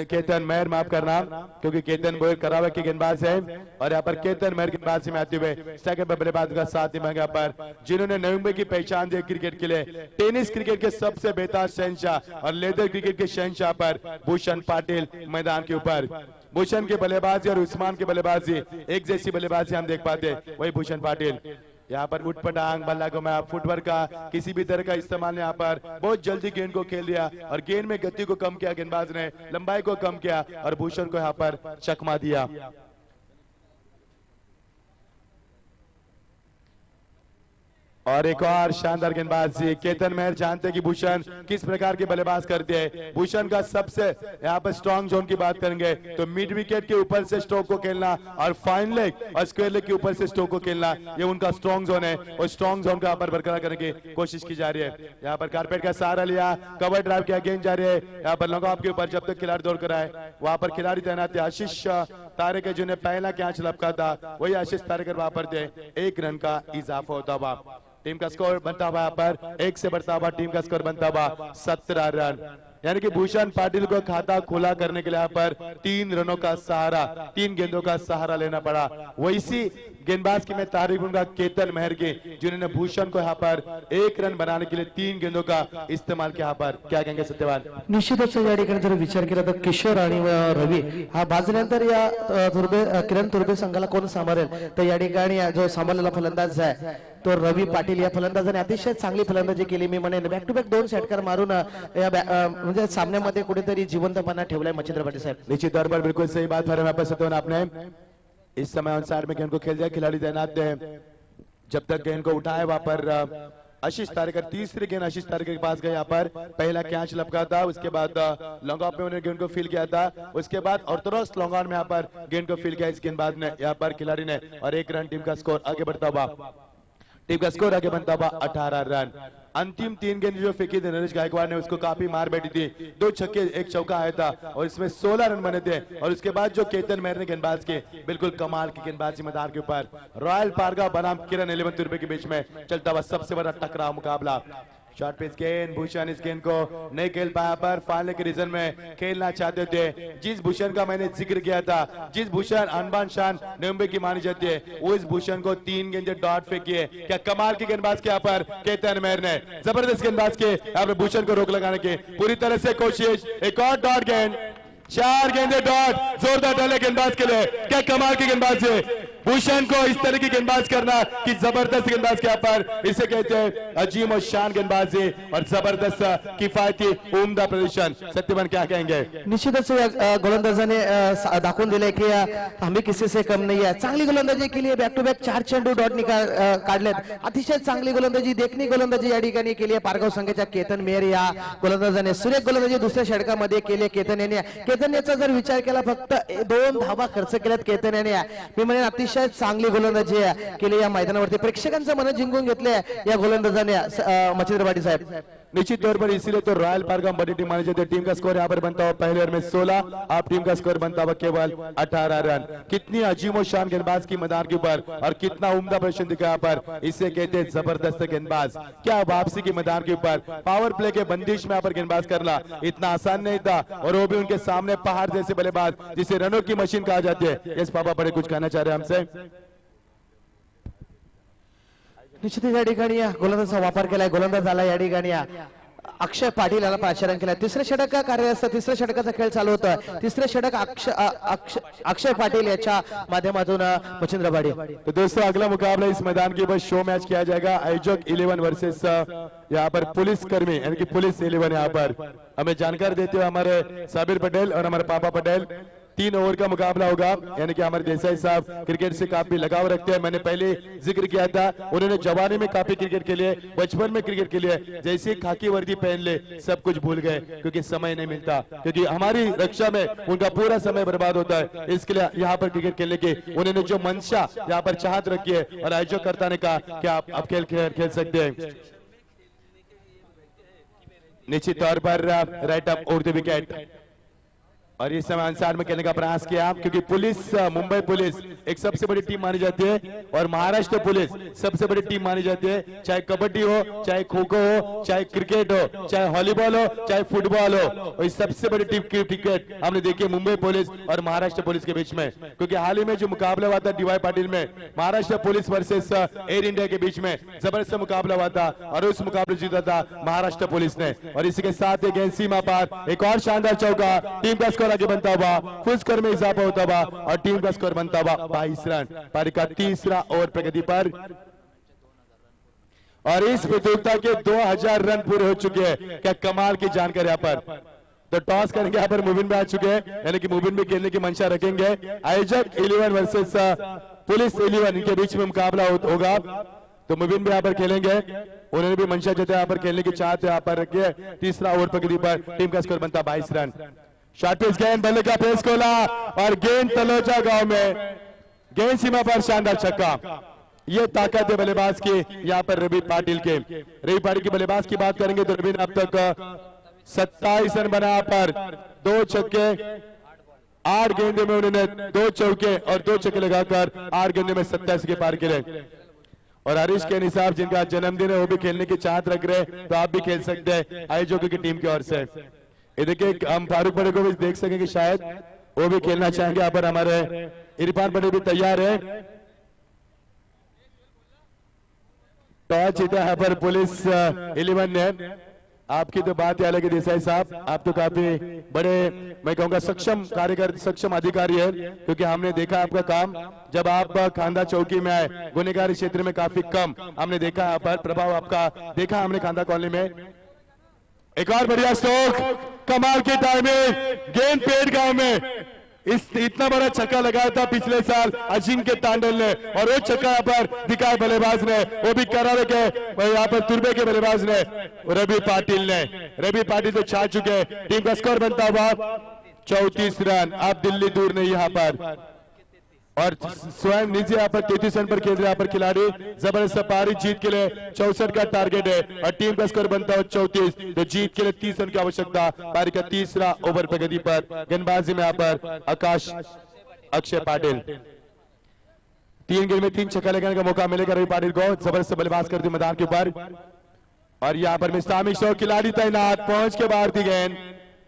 केतन मेहर, माफ करना क्योंकि केतन बोयर करावे के गेंदबाज है, और यहाँ पर केतन मेहर गेंदबाजी में आते हुए सेकंड पर बल्लेबाज का साथ निभाएंगे पर जिन्होंने नवी मुंबई की पहचान दी क्रिकेट के लिए। टेनिस क्रिकेट के सबसे बेहतर शहंशाह और लेदर क्रिकेट के शहंशाह पर भूषण पाटिल मैदान के ऊपर। भूषण के बल्लेबाजी और उस्मान के बल्लेबाजी एक जैसी बल्लेबाजी हम देख पाते, वही भूषण पाटिल। यहाँ पर उठपटांग बल्ला को मैं फुटवर्क का किसी भी तरह का इस्तेमाल यहाँ पर बहुत जल्दी गेंद को खेल दिया और गेंद में गति को कम किया, गेंदबाज ने लंबाई को कम किया और भूषण को यहाँ पर चकमा दिया। और एक और शानदार गेंदबाजी केतन मेहर जानते हैं कि भूषण किस प्रकार के बल्लेबाज करते हैं। भूषण का सबसे यहाँ पर स्ट्रॉन्ग जोन की बात करेंगे तो मिड विकेट के ऊपर से स्ट्रोक को खेलना और फाइन लेग और स्क्वायर लेग के ऊपर से स्ट्रोक को खेलना, ये उनका स्ट्रॉन्ग जोन है और स्ट्रॉन्ग जोन का यहाँ पर बरकरार करने की कोशिश की जा रही है। यहाँ पर कारपेट का सहारा लिया, कवर ड्राइव किया, गेंद जा रही है यहाँ पर लॉन्ग ऑफ के ऊपर। जब तक खिलाड़ी दौड़ कर आए वहां पर खिलाड़ी तैनात थे आशीष तारेकर जिन्हें पहला कैच लपका था, वही आशीष तारेकर वहां पर थे। 1 रन का इजाफा होता हुआ टीम का स्कोर बनता हुआ यहाँ पर 1 से बढ़ता हुआ टीम का स्कोर बनता हुआ 17 रन। यानी कि भूषण पाटिल को खाता खुला करने के लिए यहाँ पर 3 रनों का सहारा, 3 गेंदों का सहारा लेना पड़ा। वैसी गेंदबाज की मैं तारीफ करूंगा केतन मेहर की, जिन्होंने भूषण को यहाँ पर 1 रन बनाने के लिए 3 गेंदों का इस्तेमाल किया। यहाँ पर क्या कहेंगे सत्यवान? निश्चितच या ठिकाणी जर विचार केला तर किशोर आणि रवी हा बाजल्यानंतर या किरण तुर्बे संघाला कोण सांभाळेल, तर या ठिकाणी जो सांभाळलेला फलंदाज आहे तो रवी पाटील या फलंदाजाने अतिशय चांगली फलंदाजी केली. मी म्हणेन बॅक टू बॅक 2 षटकार मारून या म्हणजे सामन्यामध्ये कुठेतरी जिवंतपणा ठेवलाय मच्छिंद्र पाटील साहेब. निश्चित तौर पर बिल्कुल सही बात फरमा पर सत्यवान आपने। इस समय ऑन साइड में गेंद को खेल जाए, खिलाड़ी तैनात है, जब तक गेंद को उठाए वहां पर आशीष तारेकर, तीसरी गेंद आशीष तारेकर के पास गए। यहाँ पर पहला कैच लपका था, उसके बाद लॉन्ग ऑफ में उन्होंने गेंद को फील किया था, उसके बाद ऑर्थोडॉक्स लॉन्ग ऑन में यहाँ पर गेंद को फील किया इस गेंदबाज ने, यहाँ पर खिलाड़ी ने, और 1 रन टीम का स्कोर आगे बढ़ता हुआ, टीम का स्कोर आगे बनता हुआ 18 रन। अंतिम 3 गेंद जो फेंकी थी नरेश गायकवाड़ ने, उसको काफी मार बैठी थी, 2 छक्के 1 चौका आया था और इसमें 16 रन बने थे। और उसके बाद जो केतन मेहर ने गेंदबाज के बिल्कुल कमाल की गेंदबाजी मैदान के ऊपर रॉयल पारगांव बनाम किरण 11 तुर्बे के बीच में चलता हुआ सबसे बड़ा टकराव मुकाबला। शॉर्ट पिच गेंद, भूषण इस गेंद को नहीं खेल पाया, पर फाइनल के रीजन में खेलना चाहते थे। जिस भूषण का मैंने जिक्र किया था, जिस भूषण अनबान शान मुंबई की मानी जाती है, वो इस भूषण को 3 गेंदे डॉट फेंकी है। क्या कमाल की गेंदबाज के यहाँ पर केतन मेहर ने, जबरदस्त गेंदबाज के यहाँ पर भूषण को रोक लगाने की पूरी तरह से कोशिश। एक और डॉट गेंद, 4 गेंदे डॉट, जोरदार डाले गेंदबाज के लिए। क्या कमाल की गेंदबाज है भूषण को इस तरह की गेंदबाज करना कि जबरदस्त गेंदबाज के यहाँ पर इसे कहते हैं अजीम और शान गेंदबाजी और जबरदस्त किफायती उम्दा प्रदर्शन। सत्यवान क्या कहेंगे? निश्चितच या गोलंदाजाने दाखवून दिले की आम्ही किसी से कम नाही आहे. चांगली गोलंदाजी केली आहे, बॅक टू बॅक 4 चेंडू डॉट काढलेत. अतिशय चांगली गोलंदाजी, देखणी गोलंदाजी या ठिकाणी केली आहे पारगाव संघाच्या केतन मेहर या गोलंदाजाने. सुरेख गोलंदाजी दुसऱ्या षटकामध्ये केली केतन याने. केतन याचा जर विचार केला फक्त 2 धावा खर्च केल्यात केतन याने. मी म्हणेन अतिशय चांगली गोलंदाजी केली या मैदानावरती. प्रेक्षकांचं मन जिंकून घेतले या गोलंदाजाने मच्छिंद्र पाटील साहेब. निश्चित तौर पर इसीलिए तो रॉयल पारगांव बड़ी टीम मानी जाती है। टीम का स्कोर यहाँ पर बनता हुआ पहले ओवर में 16, आप टीम का स्कोर बनता हुआ केवल 18 रन। कितनी अजीम और शान गेंदबाज की मैदान के ऊपर और कितना उम्दा प्रदर्शन दिखा यहाँ पर, इसे कहते हैं जबरदस्त गेंदबाज। क्या वापसी की मैदान के ऊपर पावर प्ले के बंदिश में यहाँ पर गेंदबाज करना इतना आसान नहीं था, और वो भी उनके सामने पहाड़ जैसे बल्लेबाज जिसे रनों की मशीन कहा जाती है। यस पापा बड़े कुछ कहना चाह रहे हैं हमसे? निश्चित या ठिकाणी गोलंदाजाचा वापर केलाय. गोलंदाज आला या ठिकाणी अक्षय पाटील याला पाचारण केला. तिसरे षटक कार्य असतं, तिसऱ्या षटकाचा खेळ चालू होता. तिसरे षटक अक्षय पाटील याच्या माध्यमातून मच्छिंद्र पाटील. तो दोस्तों अगला मुकाबला इस मैदान के ऊपर शो मैच किया जाएगा, आयोजक 11 वर्सेस यहाँ पर पुलिस कर्मी यानी कि पुलिस 11। यहाँ पर हमें जानकारी देते हुए हमारे साबिर पटेल और हमारे पापा पटेल। 3 ओवर का मुकाबला होगा, यानी कि हमारे देसाई साहब क्रिकेट से काफी लगाव रखते हैं। मैंने पहले जिक्र किया था, उन्होंने जवानी में काफी क्रिकेट के लिए, बचपन में क्रिकेट के लिए, जैसे खाकी वर्दी पहन ले सब कुछ भूल गए क्योंकि समय नहीं मिलता, क्योंकि हमारी रक्षा में उनका पूरा समय बर्बाद होता है। इसके लिए यहाँ पर क्रिकेट खेलने की उन्होंने जो मंशा यहाँ पर चाहत रखी है, और आयोजक करता ने कहा कि आप खेल सकते हैं। निश्चित तौर पर राइट अप उड़ती विकेट, और इस समय अंसार में खेलने का प्रयास किया, क्योंकि पुलिस, मुंबई पुलिस एक सबसे बड़ी टीम मानी जाती है और महाराष्ट्र पुलिस सबसे बड़ी टीम मानी जाती है। चाहे कबड्डी हो, चाहे खो खो हो, चाहे क्रिकेट हो, चाहे वॉलीबॉल हो, चाहे फुटबॉल हो, इस सबसे बड़ी टीम क्रिकेट हमने देखी मुंबई पुलिस और महाराष्ट्र पुलिस के बीच में। क्योंकि हाल ही में जो मुकाबला हुआ था डीवाई पाटिल में, Maharashtra police versus air India के बीच में जबरदस्त मुकाबला हुआ था और उस मुकाबले जीता था महाराष्ट्र पुलिस ने। और इसी के साथ गेंद सीमा पार, एक और शानदार चौका, टीम का स्कोर आगे बनता हुआ, फुल स्कोर में इजाफा होता हुआ और टीम का स्कोर बनता हुआ 22 रन। पारी का तीसरा ओवर प्रगति पर, और इस प्रतियोगिता के 2000 रन पूरे हो चुके हैं। क्या कमाल की जानकारी यहाँ पर। तो टॉस करेंगे यहाँ पर मुबिन भी आ चुके हैं, यानी कि मुबिन भी खेलने की मंशा रखेंगे। आयोजक 11 वर्सेस पुलिस 11 इनके बीच में मुकाबला होगा, तो मुबिन भी यहाँ पर खेलेंगे। उन्होंने भी मंशा जताया यहाँ पर खेलने की चाहत यहाँ पर रखी है। तीसरा ओवर प्रगति पर, टीम का स्कोर बनता 22 रन। शॉर्ट पिच गेंद, बल्ले का पेस खोला और गेंद तलोजा गांव में, गेंद सीमा पर शानदार छक्का। ये ताकत है बल्लेबाज की यहाँ पर रवि पाटिल के। रवि पाटिल की बल्लेबाज की बात करेंगे तो रवि ने अब तक 27 रन बना पर 2 छक्के, 8 गेंदों में उन्होंने 2 चौके और 2 छक्के लगाकर 8 गेंदों में 27 के पार खेले। और हरीश के निसाब जिनका जन्मदिन है वो भी खेलने की चाहत रख रहे, तो आप भी खेल सकते हैं आयोजकों की टीम की ओर से। ये देखिए हम फारूक बड़े को भी देख सकेंगे, शायद वो भी खेलना चाहेंगे। यहाँ पर हमारे इरफान बड़े भी तैयार है। टॉस जीता यहाँ पर पुलिस 11 ने। आपकी तो बात ही अलग है देसाई साहब, आप तो काफी बड़े मैं कहूंगा सक्षम कार्यकर सक्षम अधिकारी है, क्योंकि हमने देखा आपका काम जब आप खांदा चौकी में आए, गुनेगारी क्षेत्र में काफी कम हमने देखा यहाँ पर प्रभाव आपका देखा हमने खांदा कॉलोनी में। एक और बढ़िया स्ट्रोक, कमाल की टाइमिंग, गेंद पेड़ गांव में इतना बड़ा छक्का लगाया था पिछले साल अजिंक्य तांडल ने, और वो छक्का यहाँ पर दिखाया बल्लेबाज ने, वो भी करारे के यहाँ पर तुर्बे के बल्लेबाज ने रवि पाटिल ने। रवि पाटिल तो छा चुके। टीम का स्कोर बनता हुआ 34 रन। अब दिल्ली दूर नहीं यहाँ पर, और स्वयं निजी यहाँ पर 33 रन पर खेल रहे यहाँ पर खिलाड़ी। जबरदस्त पारी, जीत के लिए 64 का टारगेट है और टीम का स्कोर बनता है 34। तो जीत के लिए 30 रन की आवश्यकता। पारी का तीसरा ओवर प्रगति पर। गेंदबाजी में यहाँ पर आकाश अक्षय पाटिल। 3 गेंद में 3 छक्का लगाने का मौका मिलेगा रवि पाटिल को। जबरदस्त बल्लेबाज करते मैदान के ऊपर, और यहाँ पर मिस्तामिक शो खिलाड़ी तैनात, पहुंच के बाहर थी गेंद।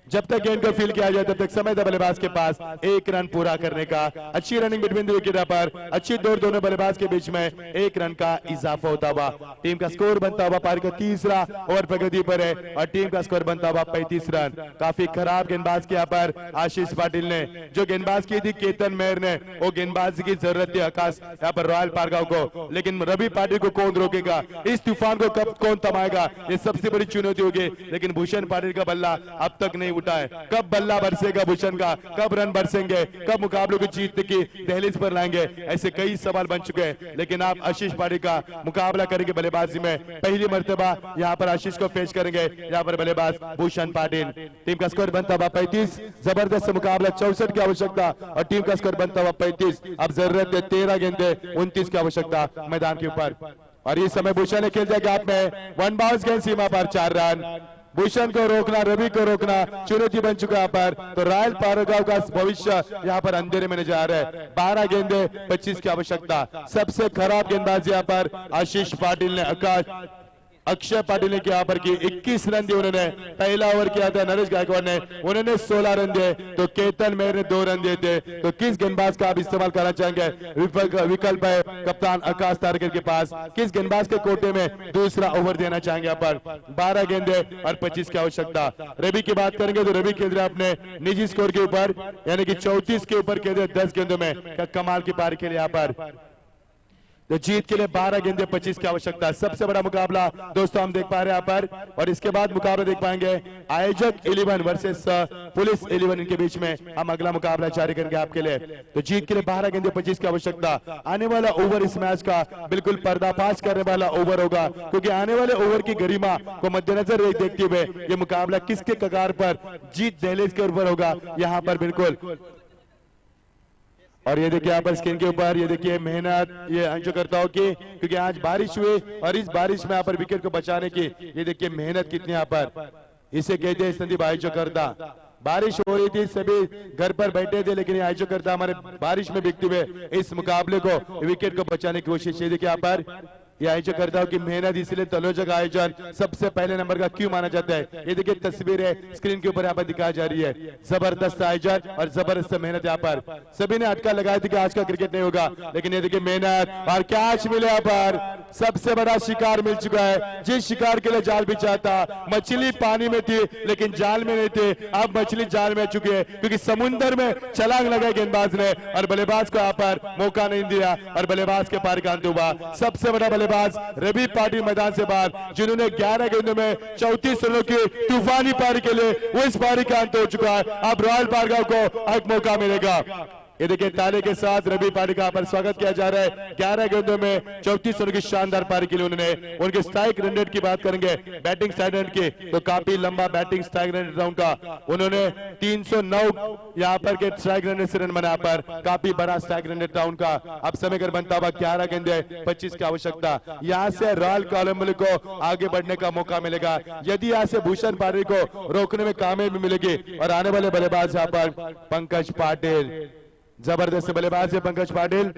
जब तक गेंद को फील किया जाए तब तक समय था बल्लेबाज के पास 1 रन पूरा करने का। अच्छी रनिंग बिटवीन द विकेट पर, अच्छी दौड़ दोनों बल्लेबाज के बीच में 1 रन का इजाफा होता हुआ। टीम का स्कोर बनता हुआ पारी का तीसरा ओवर प्रगति पर है और टीम का स्कोर बनता हुआ 35 रन। काफी खराब गेंदबाज के यहाँ पर आशीष पाटिल ने, जो गेंदबाज की थी केतन मेहर ने, वो गेंदबाजी की जरूरत थी आकाश यहाँ पर रॉयल पारगांव को, लेकिन रवि पाटिल को कौन रोकेगा, इस तूफान को कब कौन थमाएगा, ये सबसे बड़ी चुनौती होगी। लेकिन भूषण पाटिल का बल्ला अब तक नहीं उठा है। कब बल्ला बरसेगा भूषण का, कब रन बरसेंगे, कब मुकाबले को जीत की दहलीज पर लाएंगे, ऐसे कई सवाल बन चुके हैं। लेकिन आप आशीष पाटिल का मुकाबला करेंगे बल्लेबाजी में, पहली मर्तबा यहाँ पर आशीष को फेस करेंगे यहाँ पर बल्लेबाज भूषण पाटिल। टीम का स्कोर बनता हुआ 35। जबरदस्त मुकाबला, 64 की आवश्यकता और टीम का स्कोर बनता हुआ 35। अब जरूरत है 13 गेंदे 29 की आवश्यकता मैदान के ऊपर, और इस समय भूषण ने खेल जाएगा आप में 1 बाउंस गेंद सीमा पर 4 रन। भूषण को रोकना, रवि को रोकना चुनौती बन चुका यहाँ पर। तो रॉयल पारगांव का भविष्य यहाँ पर अंधेरे में नजर आ रहा है। 12 गेंदे 25 की आवश्यकता। सबसे खराब गेंदबाजी यहाँ पर आशीष पाटिल ने, अक्षय पाटिल ने यहाँ पर की 21 रन दिए उन्होंने। पहला ओवर किया था नरेश गायकवाड़ ने, उन्होंने 16 रन दिए, तो केतन मेहर ने 2 रन दिए थे। तो किस गेंदबाज का आप इस्तेमाल करना चाहेंगे? विकल्प है कप्तान आकाश तारकर के पास। किस गेंदबाज के कोटे में दूसरा ओवर देना चाहेंगे यहाँ पर? 12 गेंदे और 25 की आवश्यकता। रवि की बात करेंगे तो रवि खेल रहे अपने निजी स्कोर के ऊपर, यानी कि 34 के ऊपर खेल रहे 10 गेंदों में। कमाल की पारी खेले यहाँ पर। तो जीत के लिए 12 गेंदे 25 की आवश्यकता। सबसे बड़ा मुकाबला दोस्तों हम देख पा रहे हैं यहाँ पर, और इसके बाद मुकाबला देख पाएंगे आयोजक 11 वर्सेस पुलिस 11 इनके बीच में। हम अगला मुकाबला जारी करेंगे आपके लिए। तो जीत के लिए 12 गेंदे 25 की आवश्यकता। आने वाला ओवर इस मैच का बिल्कुल पर्दाफाश करने वाला ओवर होगा, क्योंकि आने वाले ओवर की गरिमा को मद्देनजर देखते हुए ये मुकाबला किसके कगार पर जीत दहलीज के ऊपर होगा यहाँ पर बिल्कुल। और ये देखिए यहाँ पर स्क्रीन के ऊपर ये देखिए मेहनत ये अंशकर्ताओं की, क्योंकि आज बारिश हुई और इस बारिश में यहाँ पर विकेट को बचाने की ये देखिए मेहनत कितनी यहाँ पर, इसे कहते हैं संदीप आयोजकर्ता। बारिश हो रही थी, सभी घर पर बैठे थे, लेकिन ये आयोजकर्ता हमारे बारिश में भीगते हुए इस मुकाबले को विकेट को बचाने की कोशिश। ये देखिए यहाँ पर ये आयोजकर्ताओं की मेहनत, इसलिए तलोजक आयोजन सबसे पहले नंबर का क्यों माना जाता है। ये देखिए तस्वीर है स्क्रीन के ऊपर यहाँ पर दिखाई जा रही है। जबरदस्त आयोजन और जबरदस्त मेहनत यहाँ पर। सभी ने अटका लगाया था कि आज का क्रिकेट नहीं होगा, लेकिन ये देखिए मेहनत और कैच मिले यहाँ पर। सबसे बड़ा शिकार मिल चुका है। जिस शिकार के लिए जाल बिछा था, मछली पानी में थी लेकिन जाल में नहीं थे, अब मछली जाल में आ चुकी है, क्योंकि समुद्र में छलांग लगाई गेंदबाज ने और बल्लेबाज को यहाँ पर मौका नहीं दिया और बल्लेबाज के पार का अंत हुआ। सबसे बड़ा बल्लेबाज रवि पाटिल मैदान से बाहर, जिन्होंने 11 गेंदों में 34 रनों की तूफानी पारी के लिए वो इस पारी का अंत हो चुका है। अब रॉयल पारगांव को एक मौका मिलेगा। ये देखिए ताले के साथ रवि पाटिल का पर स्वागत किया जा रहा है। 11 गेंदों में 34 रनों की शानदार पारी के लिए उन्होंने उनके स्ट्राइक रन रेट की बात करेंगे, बैटिंग स्ट्राइक रेट की, तो काफी लंबा बैटिंग स्ट्राइक रेट राउंड का उन्होंने 309 यहाँ पर के स्ट्राइक रन से रन बना पर, काफी बड़ा स्ट्राइक रन रेट राउंड का। अब समय कर बनता हुआ 11 गेंदे 25 की आवश्यकता। यहाँ से रॉयल कोलंबो को आगे बढ़ने का मौका मिलेगा यदि यहाँ से भूषण पाटिल को रोकने में कामयाबी मिलेगी। और आने वाले बल्लेबाज यहाँ पर पंकज पाटिल, जबरदस्त बल्लेबाज है पंकज पाटिल,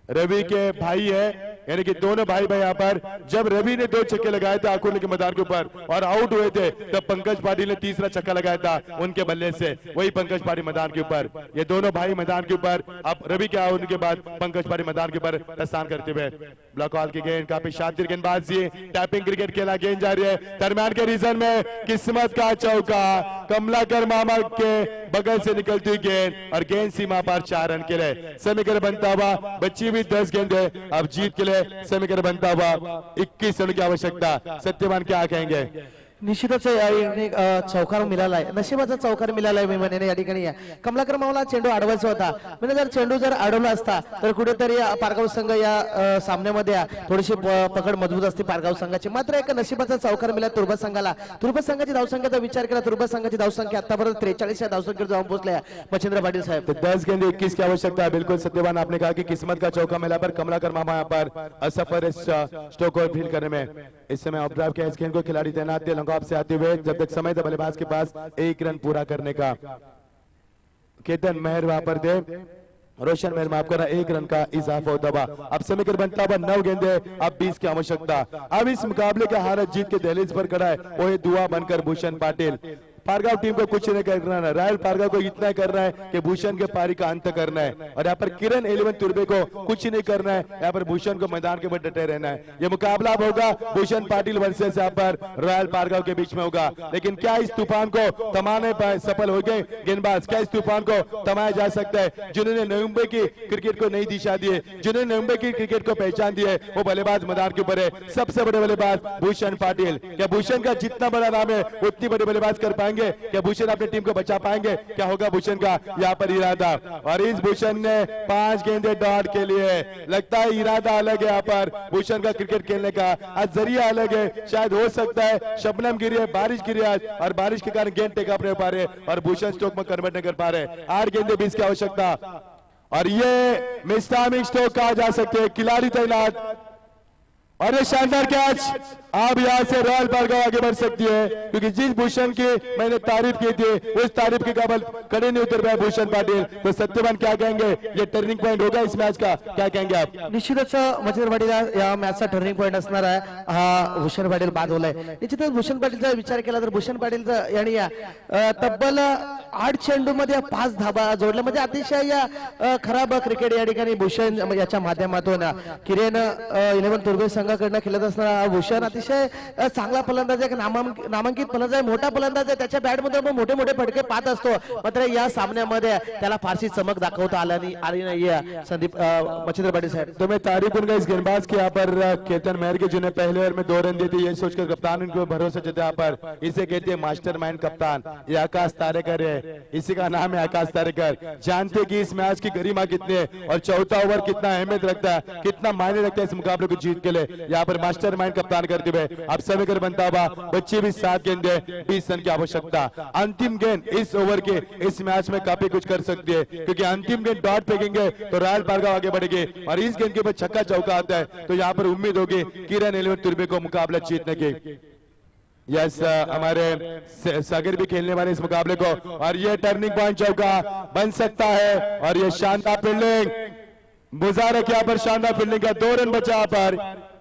रवि के भाई है, यानी कि दोनों भाई भाई यहाँ पर जब रवि ने 2 छक्के लगाए थे आकुर्ली के मैदान के ऊपर और आउट हुए थे, तब पंकज पाटिल ने तीसरा छक्का लगाया था उनके बल्ले से, वही पंकज पाटिल मैदान के ऊपर। ये दोनों भाई मैदान के ऊपर, अब रवि के आउट के बाद पंकज पाटिल मैदान के ऊपर प्रस्थान करते हुए। ब्लॉक हॉल की गेंद, काफी शातिर गेंदबाजी, टैपिंग क्रिकेट खेला, गेंद जा रही है दरम्यान के रीजन में, किस्मत का चौका, कमलाकर मामा के बगल से निकलती हुई गेंद और गेंद सीमा पर 4 रन के लिए समीकरण बनता हुआ। बच्ची भी 10 गेंदे, अब जीत के लिए समीकरण बनता हुआ 21 रन की आवश्यकता। सत्यवान क्या कहेंगे? निश्चितच चौकार मिळालाय, नशिबाचा चौकार मिळालाय मी म्हणेन या ठिकाणी। कमलाकर मामाला चेंडू अडवायचा होता, म्हणजे जर चेंडू जर अडवला असता तर कुठेतरी पारगाव संघ या सामन्यामध्ये थोडीशी पकड मजबूत असते पारगाव संघाची। मात्र एक नशिबाचा चौकार मिळाला तुर्भा संघाला। तुर्भा संघाची धावसंख्येचा विचार केला, तुर्भा संघाची धावसंख्या आतापर्यंत 43 या धावसंख्येवर जाऊन पोहोचल्या मच्छिंद्र पाटील साहेब। तो 10 गेंदे 21 की आवश्यकता है। बिल्कुल सत्यवान, आपने कहा कि किस्मत का चौका मिला पर कमलाकर मामा यहाँ पर असफल इस स्ट्रोक को फील करने में। इस समय ऑब्जर्व किया इस गेंद को, खिलाड़ी तैनात थे लंगॉफ से आते हुए, जब तक समय था बल्लेबाज के पास 1 रन पूरा करने का। केतन मेहर वहां पर थे, रोशन मेहर माफ करना, 1 रन का इजाफा होता हुआ। अब समीकरण बनता हुआ 9 गेंदे, अब 20 की आवश्यकता। अब इस मुकाबले का हारत जीत के दहलीज पर खड़ा है वो है दुआ बनकर भूषण पाटिल। पारगांव टीम को कुछ नहीं करना है, रॉयल पारगांव को इतना करना है कि भूषण के पारी का अंत करना है, और यहाँ पर किरण 11 तुर्बे को कुछ नहीं करना है, यहाँ पर भूषण को मैदान के ऊपर डटे रहना है। ये मुकाबला अब होगा भूषण पाटिल वर्सेस यहाँ पर रॉयल पारगांव के बीच में होगा। लेकिन क्या इस तूफान को थमाने पर सफल हो गए गेंदबाज? क्या इस तूफान को थमाया जा सकता है? जिन्होंने मुंबई की क्रिकेट को नई दिशा दी है, जिन्होंने मुंबई की क्रिकेट को पहचान दी है, वो बल्लेबाज मैदान के ऊपर है, सबसे बड़े बल्लेबाज भूषण पाटिल। क्या भूषण का जितना बड़ा नाम है उतनी बड़ी बल्लेबाज कर पाएंगे? क्या भूषण अपनी टीम को बचा पाएंगे? क्या होगा भूषण का यहाँ पर इरादा? और इस भूषण ने 5 गेंदे डॉट के लिए, लगता है इरादा अलग है यहाँ पर भूषण का क्रिकेट खेलने का, आज जरिया अलग है। शायद हो सकता है शबनम गिरी है, बारिश गिरी आज, और बारिश के कारण गेंद टेकअप नहीं हो पा रहे और भूषण स्ट्रोक में कन्वर्ट नहीं कर पा रहे। 8 गेंदे 20 की आवश्यकता, और ये मिस्टामिक स्ट्रोक कहा जा सकते हैं। खिलाड़ी तैनात और ये शानदार कैच। अब यहाँ से रॉयल पारगांव आगे बढ़ सकती है, क्योंकि जिस भूषण की मैंने तारीफ की थी उस तारीफ के काबिल खड़े नहीं उतर पाए भूषण पाटिल। तो सत्यवान क्या कहेंगे, ये टर्निंग पॉइंट होगा इस मैच का, क्या कहेंगे आप? निश्चितच मच्छिंद्र पाटील या मॅचचा टर्निंग पॉइंट असणार आहे, हा भूषण पाटील बाद होलाय। निश्चितच भूषण पाटीलचा विचार केला तर भूषण पाटीलचा यांनी तब्बल 8 चेंडू मध्ये 5 धाबा जोडल्या, म्हणजे अतिशय खराब क्रिकेट या ठिकाणी भूषण याच्या माध्यमातून किरण 11 तुर्बे संघाकडनं खेळत असणारा भूषण अतिशय चांगला फलंदाज आहे, नामांकित फलंदाज आहे, मोठा फलंदाज आहे, त्याच्या बॅट मध्ये मोठे मोठे फटके पाहत असतो। मात्र या सामन्यामध्ये त्याला फारशी चमक दाखवता आली नाहीये संदीप मच्छिंद्र पाटील साहेब। तो मैं तारीफ उनका इस गेंदबाज के यहाँ पर केतन मेहर के, जिन्हें पहले ओवर में 2 रन दिए थे, ये सोचकर कप्तान उनको भरोसा जताया यहाँ पर। इसे कहते हैं मास्टरमाइंड कप्तान, ये आकाश तारेकर है, इसी का नाम है आकाश तारेकर। जानते कि इस मैच की गरिमा कितनी है और चौथा ओवर कितना अहमियत रखता है, कितना मायने रखता है इस मुकाबले को जीत के लिए। यहाँ पर मास्टरमाइंड कप्तान करते हुए अब समीकरण बनता हुआ बच्चे भी 7 गेंदे 20 रन की आवश्यकता। अंतिम गेंद इस ओवर के इस मैच में काफी कुछ कर सकती है, क्योंकि अंतिम गेंद डॉट फेंकेंगे तो रॉयल पारगांव आगे बढ़ेगी, और इस गेंद के ऊपर छक्का चौका आता है तो यहाँ पर उम्मीद होगी किरण 11 तुर्बे को मुकाबला जीतने की। यस, हमारे सागर भी खेलने वाले इस मुकाबले को, और ये टर्निंग पॉइंट चौका बन सकता है, और ये शानदार फील्डिंग मुबारक, यहाँ पर शानदार फील्डिंग का 2 रन बचा। यहाँ पर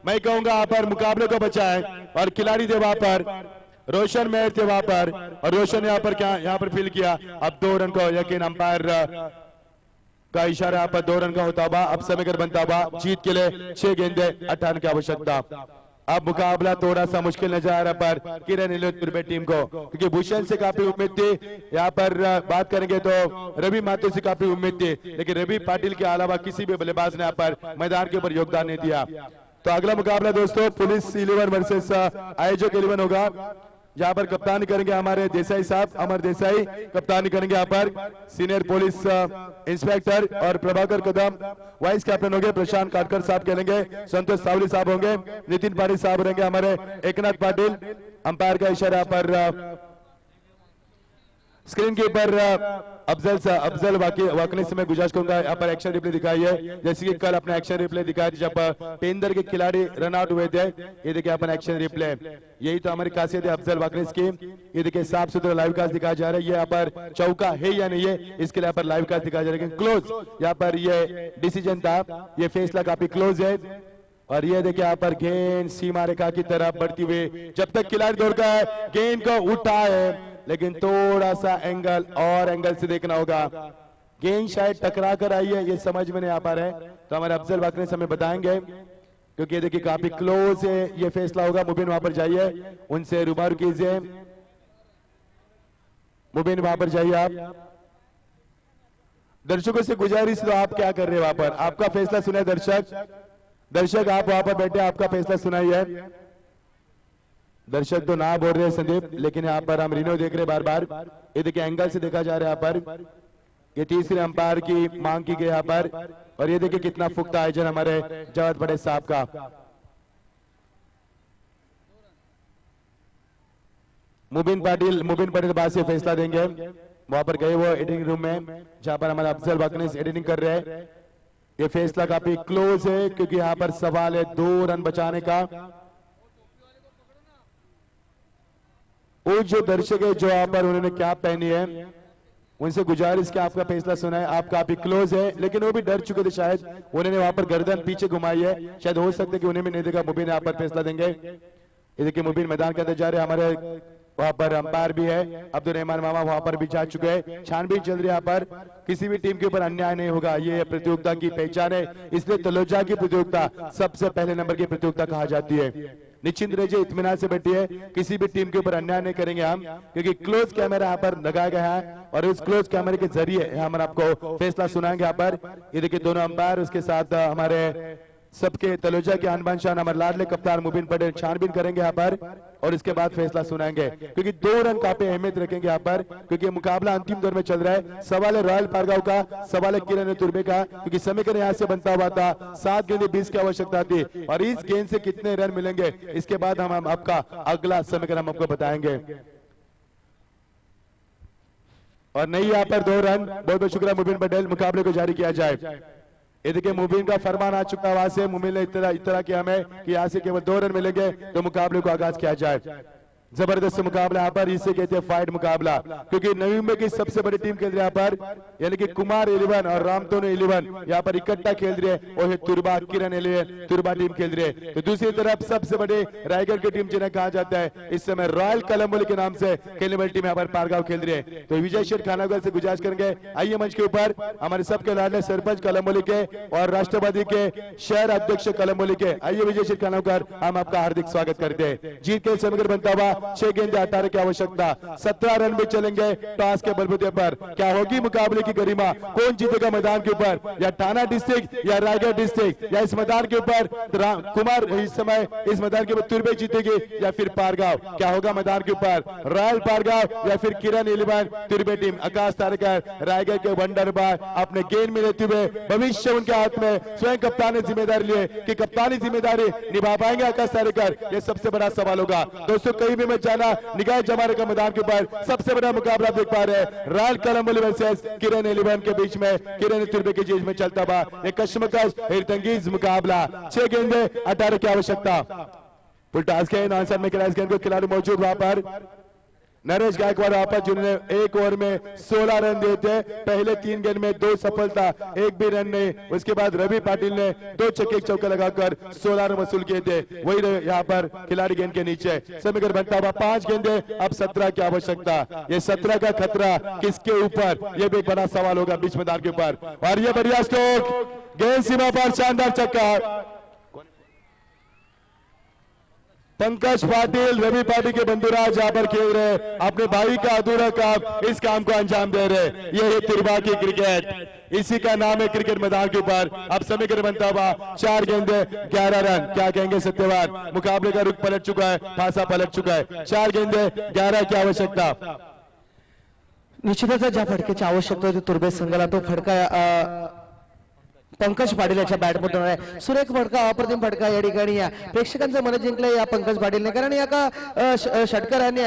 मैं कहूंगा यहाँ पर मुकाबले को बचाए, और खिलाड़ी थे वहां पर रोशन मेहर थे वहां पर, और रोशन यहाँ पर क्या यहाँ पर फील किया। अब 2 रन को यकीन अंपायर का इशारा यहाँ पर 2 रन का होता हुआ। अब समीकरण बनता हुआ जीत के लिए 6 गेंदे 18 रन की आवश्यकता। अब मुकाबला थोड़ा सा मुश्किल नजर आ रहा पर किरण 11 तुर्बे टीम को, क्योंकि भूषण से काफी उम्मीद थी। यहाँ पर बात करेंगे तो रवि माथुर से काफी उम्मीद थी, लेकिन रवि पाटिल के अलावा किसी भी बल्लेबाज ने यहाँ पर मैदान के ऊपर योगदान नहीं दिया। तो अगला मुकाबला दोस्तों पुलिस 11 वर्सेस आयोजक 11 होगा, जहां पर कप्तानी करेंगे हमारे देसाई साहब, अमर देसाई कप्तानी करेंगे यहाँ पर, सीनियर पुलिस इंस्पेक्टर, और प्रभाकर कदम वाइस कैप्टन होंगे, प्रशांत काटकर साहब खेलेंगे, संतोष सावली साहब होंगे, नितिन पाटिल साहब रहेंगे, हमारे एकनाथ पाटिल। अंपायर का इशारा पर स्क्रीन के ऊपर अफजल वाकने से मैं गुजारिश करूंगा यहाँ पर एक्शन रिप्ले दिखाई है, जैसे कि कल अपना एक्शन रिप्ले दिखाया जब पेंदर के खिलाड़ी रन आउट हुए थे। ये देखिए अपन एक्शन रिप्ले, यही तो हमारी खासियत है अफजल वाकने की। ये देखिए साफ सुथरा लाइव कास्ट दिखाया जा रहा है, ये यहाँ पर चौका है या नहीं है इसके लिए यहाँ पर लाइव कास्ट दिखाया जा रहा है, लेकिन क्लोज यहाँ पर ये डिसीजन था, ये फैसला काफी क्लोज है। और ये देखिए यहाँ पर गेंद सीमा रेखा की तरफ बढ़ती हुई, जब तक खिलाड़ी दौड़ता है गेंद को उठाए, लेकिन थोड़ा सा एंगल और एंगल से देखना होगा। गेंद शायद टकरा कर आई है, ये समझ में नहीं आ पा रहा है, तो हमारे अफजल वाकने से हमें बताएंगे, क्योंकि ये देखिए काफी क्लोज है, ये फैसला होगा। मुबीन वहां पर जाइए, उनसे रूबरू कीजिए। मुबीन वहां पर जाइए आप। दर्शकों से गुजारिश, तो आप क्या कर रहे हैं वहां पर? आपका फैसला सुने दर्शक आप वहां पर बैठे, आपका फैसला सुनाइए। दर्शक तो ना बोल रहे हैं संदीप, लेकिन यहाँ पर हम रिनो देख रहे हैं बार बार। ये देखिए एंगल से देखा जा रहा है यहाँ पर। ये तीसरे अंपायर की मांग की गई यहाँ पर, और ये देखिए कितना पुख्ता आयोजन हमारे जवाद बड़े साहब का। मुबीन पटेल बाद से फैसला देंगे। वहां पर गए वो एडिटिंग रूम में, जहां पर हमारे अफजल वाकनीस एडिटिंग कर रहे हैं। ये फैसला काफी क्लोज है, क्योंकि यहाँ पर सवाल है 2 रन बचाने का। वो जो दर्शक है जो यहाँ पर उन्होंने कैप पहनी है, उनसे गुजारिश कि आपका फैसला सुना है। आप काफी क्लोज है, लेकिन वो भी डर चुके थे शायद, उन्होंने वहां पर गर्दन पीछे घुमाई है, शायद हो सकता है कि उन्हें भी नहीं देखा। मुबीन यहाँ पर फैसला देंगे। ये देखिए मुबीन मैदान के अंदर जा रहे, हमारे वहां पर अंपायर भी है अब्दुल रहमान मामा, वहां पर भी जा चुके हैं। छानबीन चल रही है यहाँ पर, किसी भी टीम के ऊपर अन्याय नहीं होगा, ये प्रतियोगिता की पहचान है। इसलिए तलोजा की प्रतियोगिता सबसे पहले नंबर की प्रतियोगिता कहा जाती है। निश्चिंत रहिए, इत्मीनान से बैठिए, किसी भी टीम के ऊपर अन्याय नहीं करेंगे हम, क्योंकि क्लोज कैमरा यहाँ पर लगाया गया है, और इस क्लोज कैमरे के जरिए हम आपको फैसला सुनाएंगे यहाँ पर। ये देखिए दोनों अंपायर, उसके साथ हमारे सबके तलोजा के अनबान शान हमारे लाडले कप्तान मुबीन पटेल छानबीन करेंगे यहाँ पर, और इसके बाद फैसला सुनाएंगे, क्योंकि 2 रन काफी अहमियत रखेंगे यहाँ पर, क्योंकि मुकाबला अंतिम दौर में चल रहा है। सवाल है रॉयल पारगांव का, सवाल है किरण तुर्बे का, क्योंकि समीकरण यहाँ से बनता हुआ था 7 गेंदें 20 की आवश्यकता थी, और इस गेंद से कितने रन मिलेंगे इसके बाद हम आपका अगला समीकरण हम आपको बताएंगे। और नहीं यहाँ पर 2 रन, बहुत बहुत शुक्रिया मुबीन पटेल, मुकाबले को जारी किया जाए। ये देखिए मुबीन का फरमान आ चुका है वहां से, मुबीन ने इतना किया हमें कि यहाँ से केवल 2 रन मिलेंगे तो मुकाबले को आगाज किया जाए। जबरदस्त मुकाबला यहाँ पर, इसे कहते हैं फाइट मुकाबला, क्योंकि नवी मुंबई की सबसे बड़ी टीम खेल रही है यहाँ पर, यानी कि कुमार 11 और रामतोनो 11 यहाँ पर इकट्ठा खेल रही है, और तुरबा किरण 11 तुरबा टीम खेल रही है। तो दूसरी तरफ सबसे बड़े रायगढ़ की टीम जिन्हें कहा जाता है इस समय रॉयल कलम्बोली के नाम से खेलने वाली टीम यहाँ पर पारगांव खेल रही है। तो विजय शेठ खानागढ़ से गुजारिश करेंगे, आइए मंच के ऊपर हमारे सबके लाडले सरपंच कलम्बोली के और राष्ट्रवादी के शहर अध्यक्ष कलम्बोली के, आइए विजय शेठ खानागढ़, हम आपका हार्दिक स्वागत करते हैं। जीत के समीकरण बनता हुआ 6 गेंदें 18 की आवश्यकता, 17 रन भी चलेंगे टॉस के बलबूते पर। क्या होगी मुकाबले की गरिमा, कौन जीतेगा मैदान के ऊपर, या थाना डिस्ट्रिक्ट या रायगढ़ डिस्ट्रिक्ट, या इस मैदान के ऊपर कुमार इस समय इस मैदान के ऊपर तुर्बे जीतेगी या फिर पारगांव, क्या होगा मैदान के ऊपर, रॉयल पारगांव या फिर किरण 11 तुर्बे टीम। आकाश तारकर रायगढ़ के वंडर बॉय अपने गेंद में लेते हुए भविष्य उनके हाथ में, स्वयं कप्तान ने जिम्मेदारी लिए कि कप्तानी जिम्मेदारी निभा पाएंगे आकाश तारकर, ये सबसे बड़ा सवाल होगा। दोस्तों कहीं भी मत जाना, निगाह जमाने का मैदान के ऊपर सबसे बड़ा मुकाबला देख पा रहे हैं, रॉयल कलम्बोली वर्सेस किरण 11 के बीच में, किरण तुर्बे के बीच में चलता हुआ एक कश्मकश हिरतंगीज मुकाबला। 6 गेंदें 18 की आवश्यकता, फुल टॉस के आंसर में गेंद को खिलाड़ी मौजूद वहां पर नरेश गायकवाड़ वहां पर, जिन्होंने 1 ओवर में 16 रन दिए थे, पहले 3 गेंद में 2 सफलता, 1 भी रन नहीं। उसके बाद रवि पाटिल ने 2 छक्के चौके लगाकर 16 रन वसूल किए थे, वही यहाँ पर खिलाड़ी गेंद के नीचे। समीकरण बनता हुआ 5 गेंदे, अब 17 की आवश्यकता, ये 17 का खतरा किसके ऊपर, ये भी एक बड़ा सवाल होगा बीच मैदान के ऊपर। और ये बढ़िया स्ट्रोक, गेंद सीमा पर शानदार छक्का, पंकज पाटिल रवि पाटिल के बंधुराज यहाँ पर खेल रहे, अपने भाई का अधूरा काम इस काम को अंजाम दे रहे, ये है तुर्बा की क्रिकेट, इसी का नाम है क्रिकेट मैदान के ऊपर। अब समीकरण बनता हुआ 4 गेंदे 11 रन, क्या कहेंगे सत्यवान, मुकाबले का रुख पलट चुका है, फांसा पलट चुका है। 4 गेंदे 11 की आवश्यकता, निश्चितच ज्या फटक्याची आवश्यकता होती तुर्बे संघाला तो फटका पंकज पाटील याच्या बॅटमधून आहे। सुरेख फटका, अप्रतिम फटका या ठिकाणी या प्रेक्षकांचं मन जिंकलं या पंकज पाटीलने, कारण या का षटकरांनी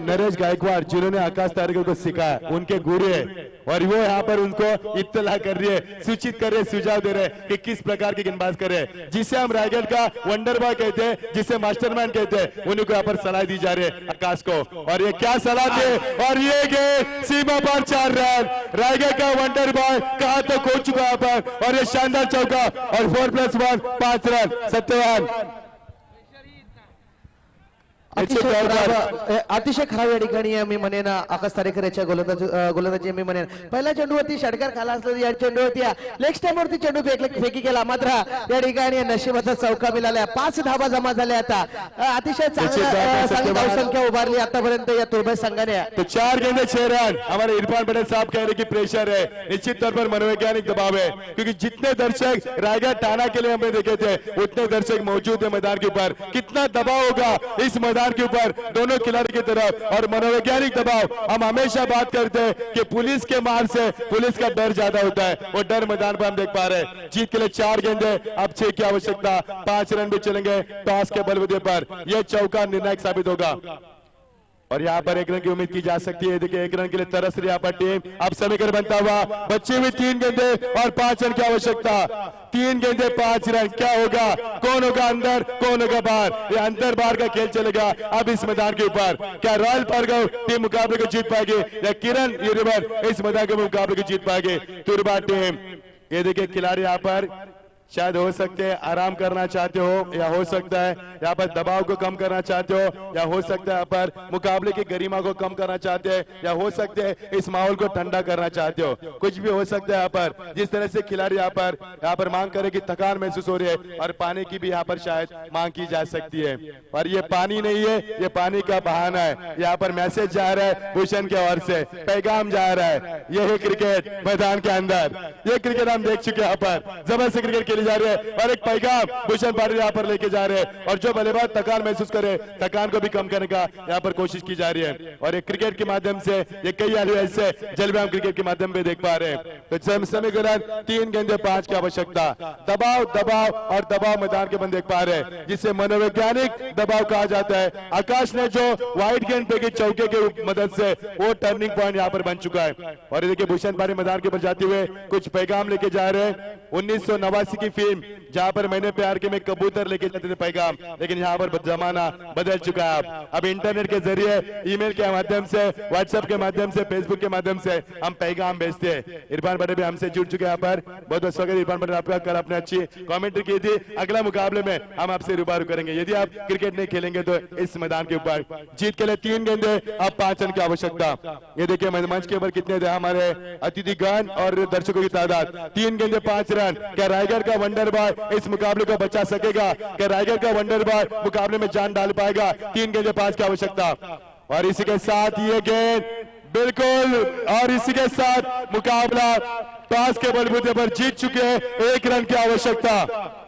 नरेश गायकवाड़ जिन्होंने आकाश तारकर को सिखाया, उनके गुरु है, और वो यहाँ पर उनको इत्तला कर रही है, सूचित कर रहे हैं, सुझाव दे रहे हैं कि किस प्रकार की गेंदबाज करे, जिसे हम रायगढ़ का वंडर बॉय कहते हैं, जिसे मास्टरमाइंड कहते हैं, उन्हीं को यहाँ पर सलाह दी जा रही है आकाश को। और ये क्या सलाह दे, और ये गेंद सीमा पर 4 रन, रायगढ़ का वंडर बॉय कहा तो खो चुका यहाँ पर, और ये शानदार चौका और 4+1 5 रन। सत्यवान अतिशय खराब या ठिकाणी मी म्हणेन आकाश तारेकर याच्या गोलंदाजी मी म्हणेन पहिल्या चेंडूवरती षटकार खाला असलेला या चेंडूवरती लेग स्टॅम्पवरती चेंडू फेकी केला, मात्र या ठिकाणी नशिबाचा चौका मिळाला, 5 धावा जमा झाल्या आता। अतिशय चांगली धावसंख्या उभारली आतापर्यंत या तुर्भे संघाने। तो 4 गेंदे 6 रन। हमारे इरफान पटेल साहब कह रहे कि प्रेशर है, निश्चित तौर पर मनोवैज्ञानिक दबाव है, क्योंकि जितने दर्शक रायगढ़ टाना के लिए हमने देखे थे उतने दर्शक मौजूद है मैदान के ऊपर। कितना दबाव होगा इस मैदान के ऊपर दोनों खिलाड़ी की तरफ, और मनोवैज्ञानिक दबाव। हम हमेशा बात करते हैं कि पुलिस के मार से पुलिस का डर ज्यादा होता है, वो डर मैदान पर हम देख पा रहे हैं। जीत के लिए 4 गेंदे, अब 6 की आवश्यकता, 5 रन भी चलेंगे टॉस के बलबूते पर। यह चौका निर्णायक साबित होगा और यहाँ पर 1 रन की उम्मीद की जा सकती है। देखिए 1 रन के लिए तरस रही यहाँ पर टीम। अब समीकरण बनता हुआ, बची हुई 3 गेंदे और 5 रन की आवश्यकता। 3 गेंदे 5 रन, क्या होगा, कौन होगा अंदर, कौन होगा बाहर, ये अंदर बाहर का खेल चलेगा अब इस मैदान के ऊपर। क्या रॉयल भार्गव टीम मुकाबले को जीत पाएगी या किरण यूनिवर्स इस मैदान के मुकाबले को जीत पाएगी? तुरबा टीम, ये देखिए खिलाड़ी यहाँ पर शायद हो सकते हैं आराम करना चाहते हो, या हो सकता है यहाँ पर दबाव को कम करना चाहते हो, या हो सकता है यहाँ पर मुकाबले की गरिमा को कम करना चाहते हैं, या हो सकते हैं इस माहौल को ठंडा करना चाहते हो, कुछ भी हो सकता है। यहाँ पर जिस तरह से खिलाड़ी यहाँ पर मांग करे कि थकान महसूस हो रही है, और पानी की भी यहाँ पर शायद मांग की जा सकती है, पर ये पानी नहीं है, ये पानी का बहाना है। यहाँ पर मैसेज जा रहा है भूषण के ओर से, पैगाम जा रहा है, ये है क्रिकेट मैदान के अंदर, ये क्रिकेट हम देख चुके हैं। यहाँ पर जबरदस्त क्रिकेट खेली जा रही है, और एक पैगाम भूषण पाटिल यहाँ पर लेके जा रहे हैं, और जो बल्लेबाज थकान महसूस करे, थकान को भी कम करने का यहाँ पर कोशिश की जा रही है। और एक क्रिकेट के माध्यम से ये कई ऐसे जलवे हम क्रिकेट के माध्यम पे देख पा रहे हैं। तो समय के दौरान 3 गेंदे 5 की आवश्यकता, दबाव दबाव और दबाव मैदान के बंद देख पा रहे हैं, जिसे मनोवैज्ञानिक दबाव कहा जाता है। आकाश ने जो वाइड गेंद पे चौके के मदद से वो टर्निंग पॉइंट यहाँ पर बन चुका है। और देखिए भूषण पाटिल मैदान के ऊपर जाते हुए कुछ पैगाम लेके जा रहे हैं। 1989 की फिल्म जहां पर मैंने प्यार के में कबूतर लेके जाते थे पैगाम, लेकिन यहाँ पर जमाना बदल चुका है। अब इंटरनेट के जरिए, ईमेल के माध्यम से, व्हाट्सएप के माध्यम से, फेसबुक के माध्यम से हम पैगाम भेजते हैं। इरफान पटेल भी हमसे जुड़ चुके हैं यहाँ पर। बहुत बहुत स्वागत इरफान पटेल आपका। कल आपने अच्छी कमेंट्री की थी, अगला मुकाबले में हम आपसे रूबरू करेंगे। यदि आप क्रिकेट नहीं खेलेंगे तो इस मैदान के ऊपर जीत के लिए 3 गेंदे, अब 5 रन की आवश्यकता। ये देखिए मंच के ऊपर कितने थे हमारे अतिथिगण और दर्शकों की तादाद। 3 गेंदे 5 रन। क्या रायगढ़ का वंडर बॉय इस मुकाबले को बचा सकेगा? क्या रायगढ़ का वंडर बॉय मुकाबले में जान डाल पाएगा? 3 गेंदे 5 की आवश्यकता। और इसी के साथ ये गेंद बिल्कुल, और इसी के साथ मुकाबला टॉस के बलबूते पर जीत चुके हैं। 1 रन की आवश्यकता।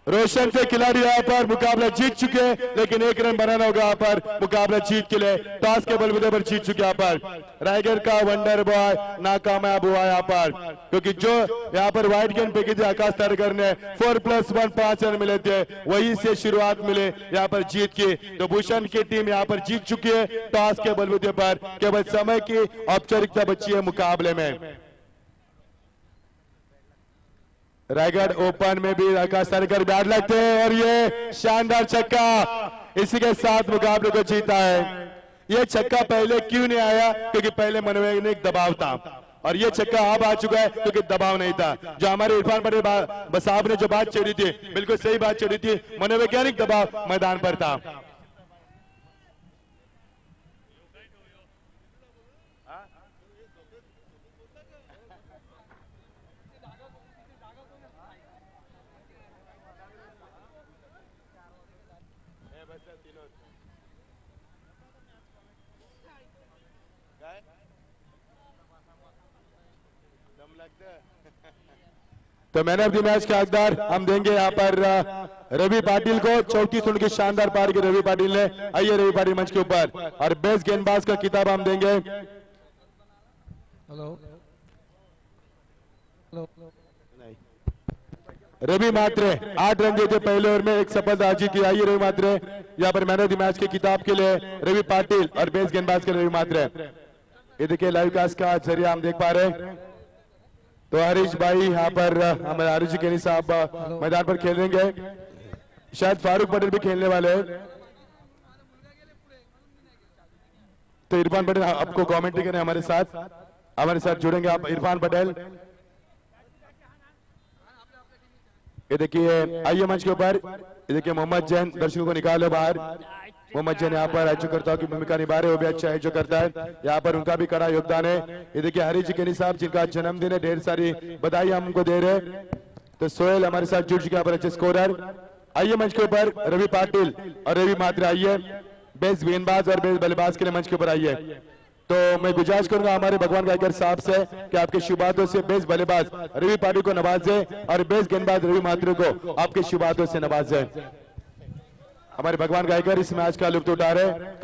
रोशन के खिलाड़ी यहाँ पर मुकाबला जीत चुके हैं, लेकिन 1 रन बनाना होगा यहाँ पर मुकाबला जीत के लिए। टॉस के बलबूते पर जीत चुके यहाँ पर। रायगढ़ का वंडर बॉय नाकामयाब हुआ यहाँ पर, क्योंकि जो यहाँ पर वाइड गेंद फेंकी थी आकाश तारेकर ने, 4+1 5 रन मिले थे, वही से शुरुआत मिले यहाँ पर जीत की। तो भूषण की टीम यहाँ पर जीत चुकी है टॉस के बलबूते पर। केवल समय की औपचारिकता बची है मुकाबले में। रायगढ़ ओपन में भी आकाश तारेकर बैट लगते हैं, और ये शानदार छक्का इसी के साथ मुकाबले को जीता है। ये छक्का पहले क्यों नहीं आया? क्योंकि पहले मनोवैज्ञानिक दबाव था, और ये छक्का अब आ चुका है क्योंकि दबाव नहीं था। जो हमारे इरफान पटेल साहब ने जो बात छेड़ी थी, बिल्कुल सही बात छेड़ी थी, मनोवैज्ञानिक दबाव मैदान पर था। तो मैन ऑफ द मैच का हकदार हम देंगे यहाँ पर रवि पाटिल को। 34 रन की शानदार पारी की रवि पाटिल ने। आइए रवि पाटिल मंच के ऊपर। और बेस्ट गेंदबाज का किताब हम देंगे। हेलो रवि मात्रे 8 रन दिए थे पहले ओवर में, एक सफलता हासिल की। आइए रवि मात्रे यहाँ पर मैन ऑफ द मैच के किताब के लिए रवि पाटिल, और बेस्ट गेंदबाज के लिए रवि मात्रे। ये देखिए लाइव कास्ट का जरिया हम देख पा रहे हैं। तो हरीश भाई यहाँ पर हमारे हरीश केनी साहब मैदान पर खेलेंगे, शायद फारूक पटेल भी खेलने वाले हैं। तो इरफान पटेल आपको कमेंट्री करने हमारे साथ जुड़ेंगे। आप इरफान पटेल, ये देखिए आइए मंच के ऊपर। ये देखिए मोहम्मद जैन दर्शकों को निकाले बाहर। मोहम्मद जैन यहाँ पर एजोकर्ताओं की भूमिका निभा रहे, वो भी अच्छा एजो करता है, यहाँ पर उनका भी कड़ा योगदान है। ये देखिए हरीश केनी साहब जिनका जन्मदिन है, ढेर सारी बधाई हम उनको दे रहे हैं। तो सोहेल हमारे साथ जुड़ चुके हैं, यहाँ पर अच्छे स्कोरर। आइए मंच के ऊपर रवि पाटिल और रवि मात्रे आइए, बेस्ट गेंदबाज और बेस्ट बल्लेबाज के लिए मंच के ऊपर आइए। तो मैं गुजारिश करूंगा हमारे भगवान गायकर साहब से कि आपके शुभ हाथों से बेस्ट बल्लेबाज रवि पाटिल को नवाजे और बेस्ट गेंदबाज रवि मात्रे को आपके शुभ हाथों से नवाजे। हमारे भगवान गायकर इस मैच का लुत्फ उठा रहे हैं।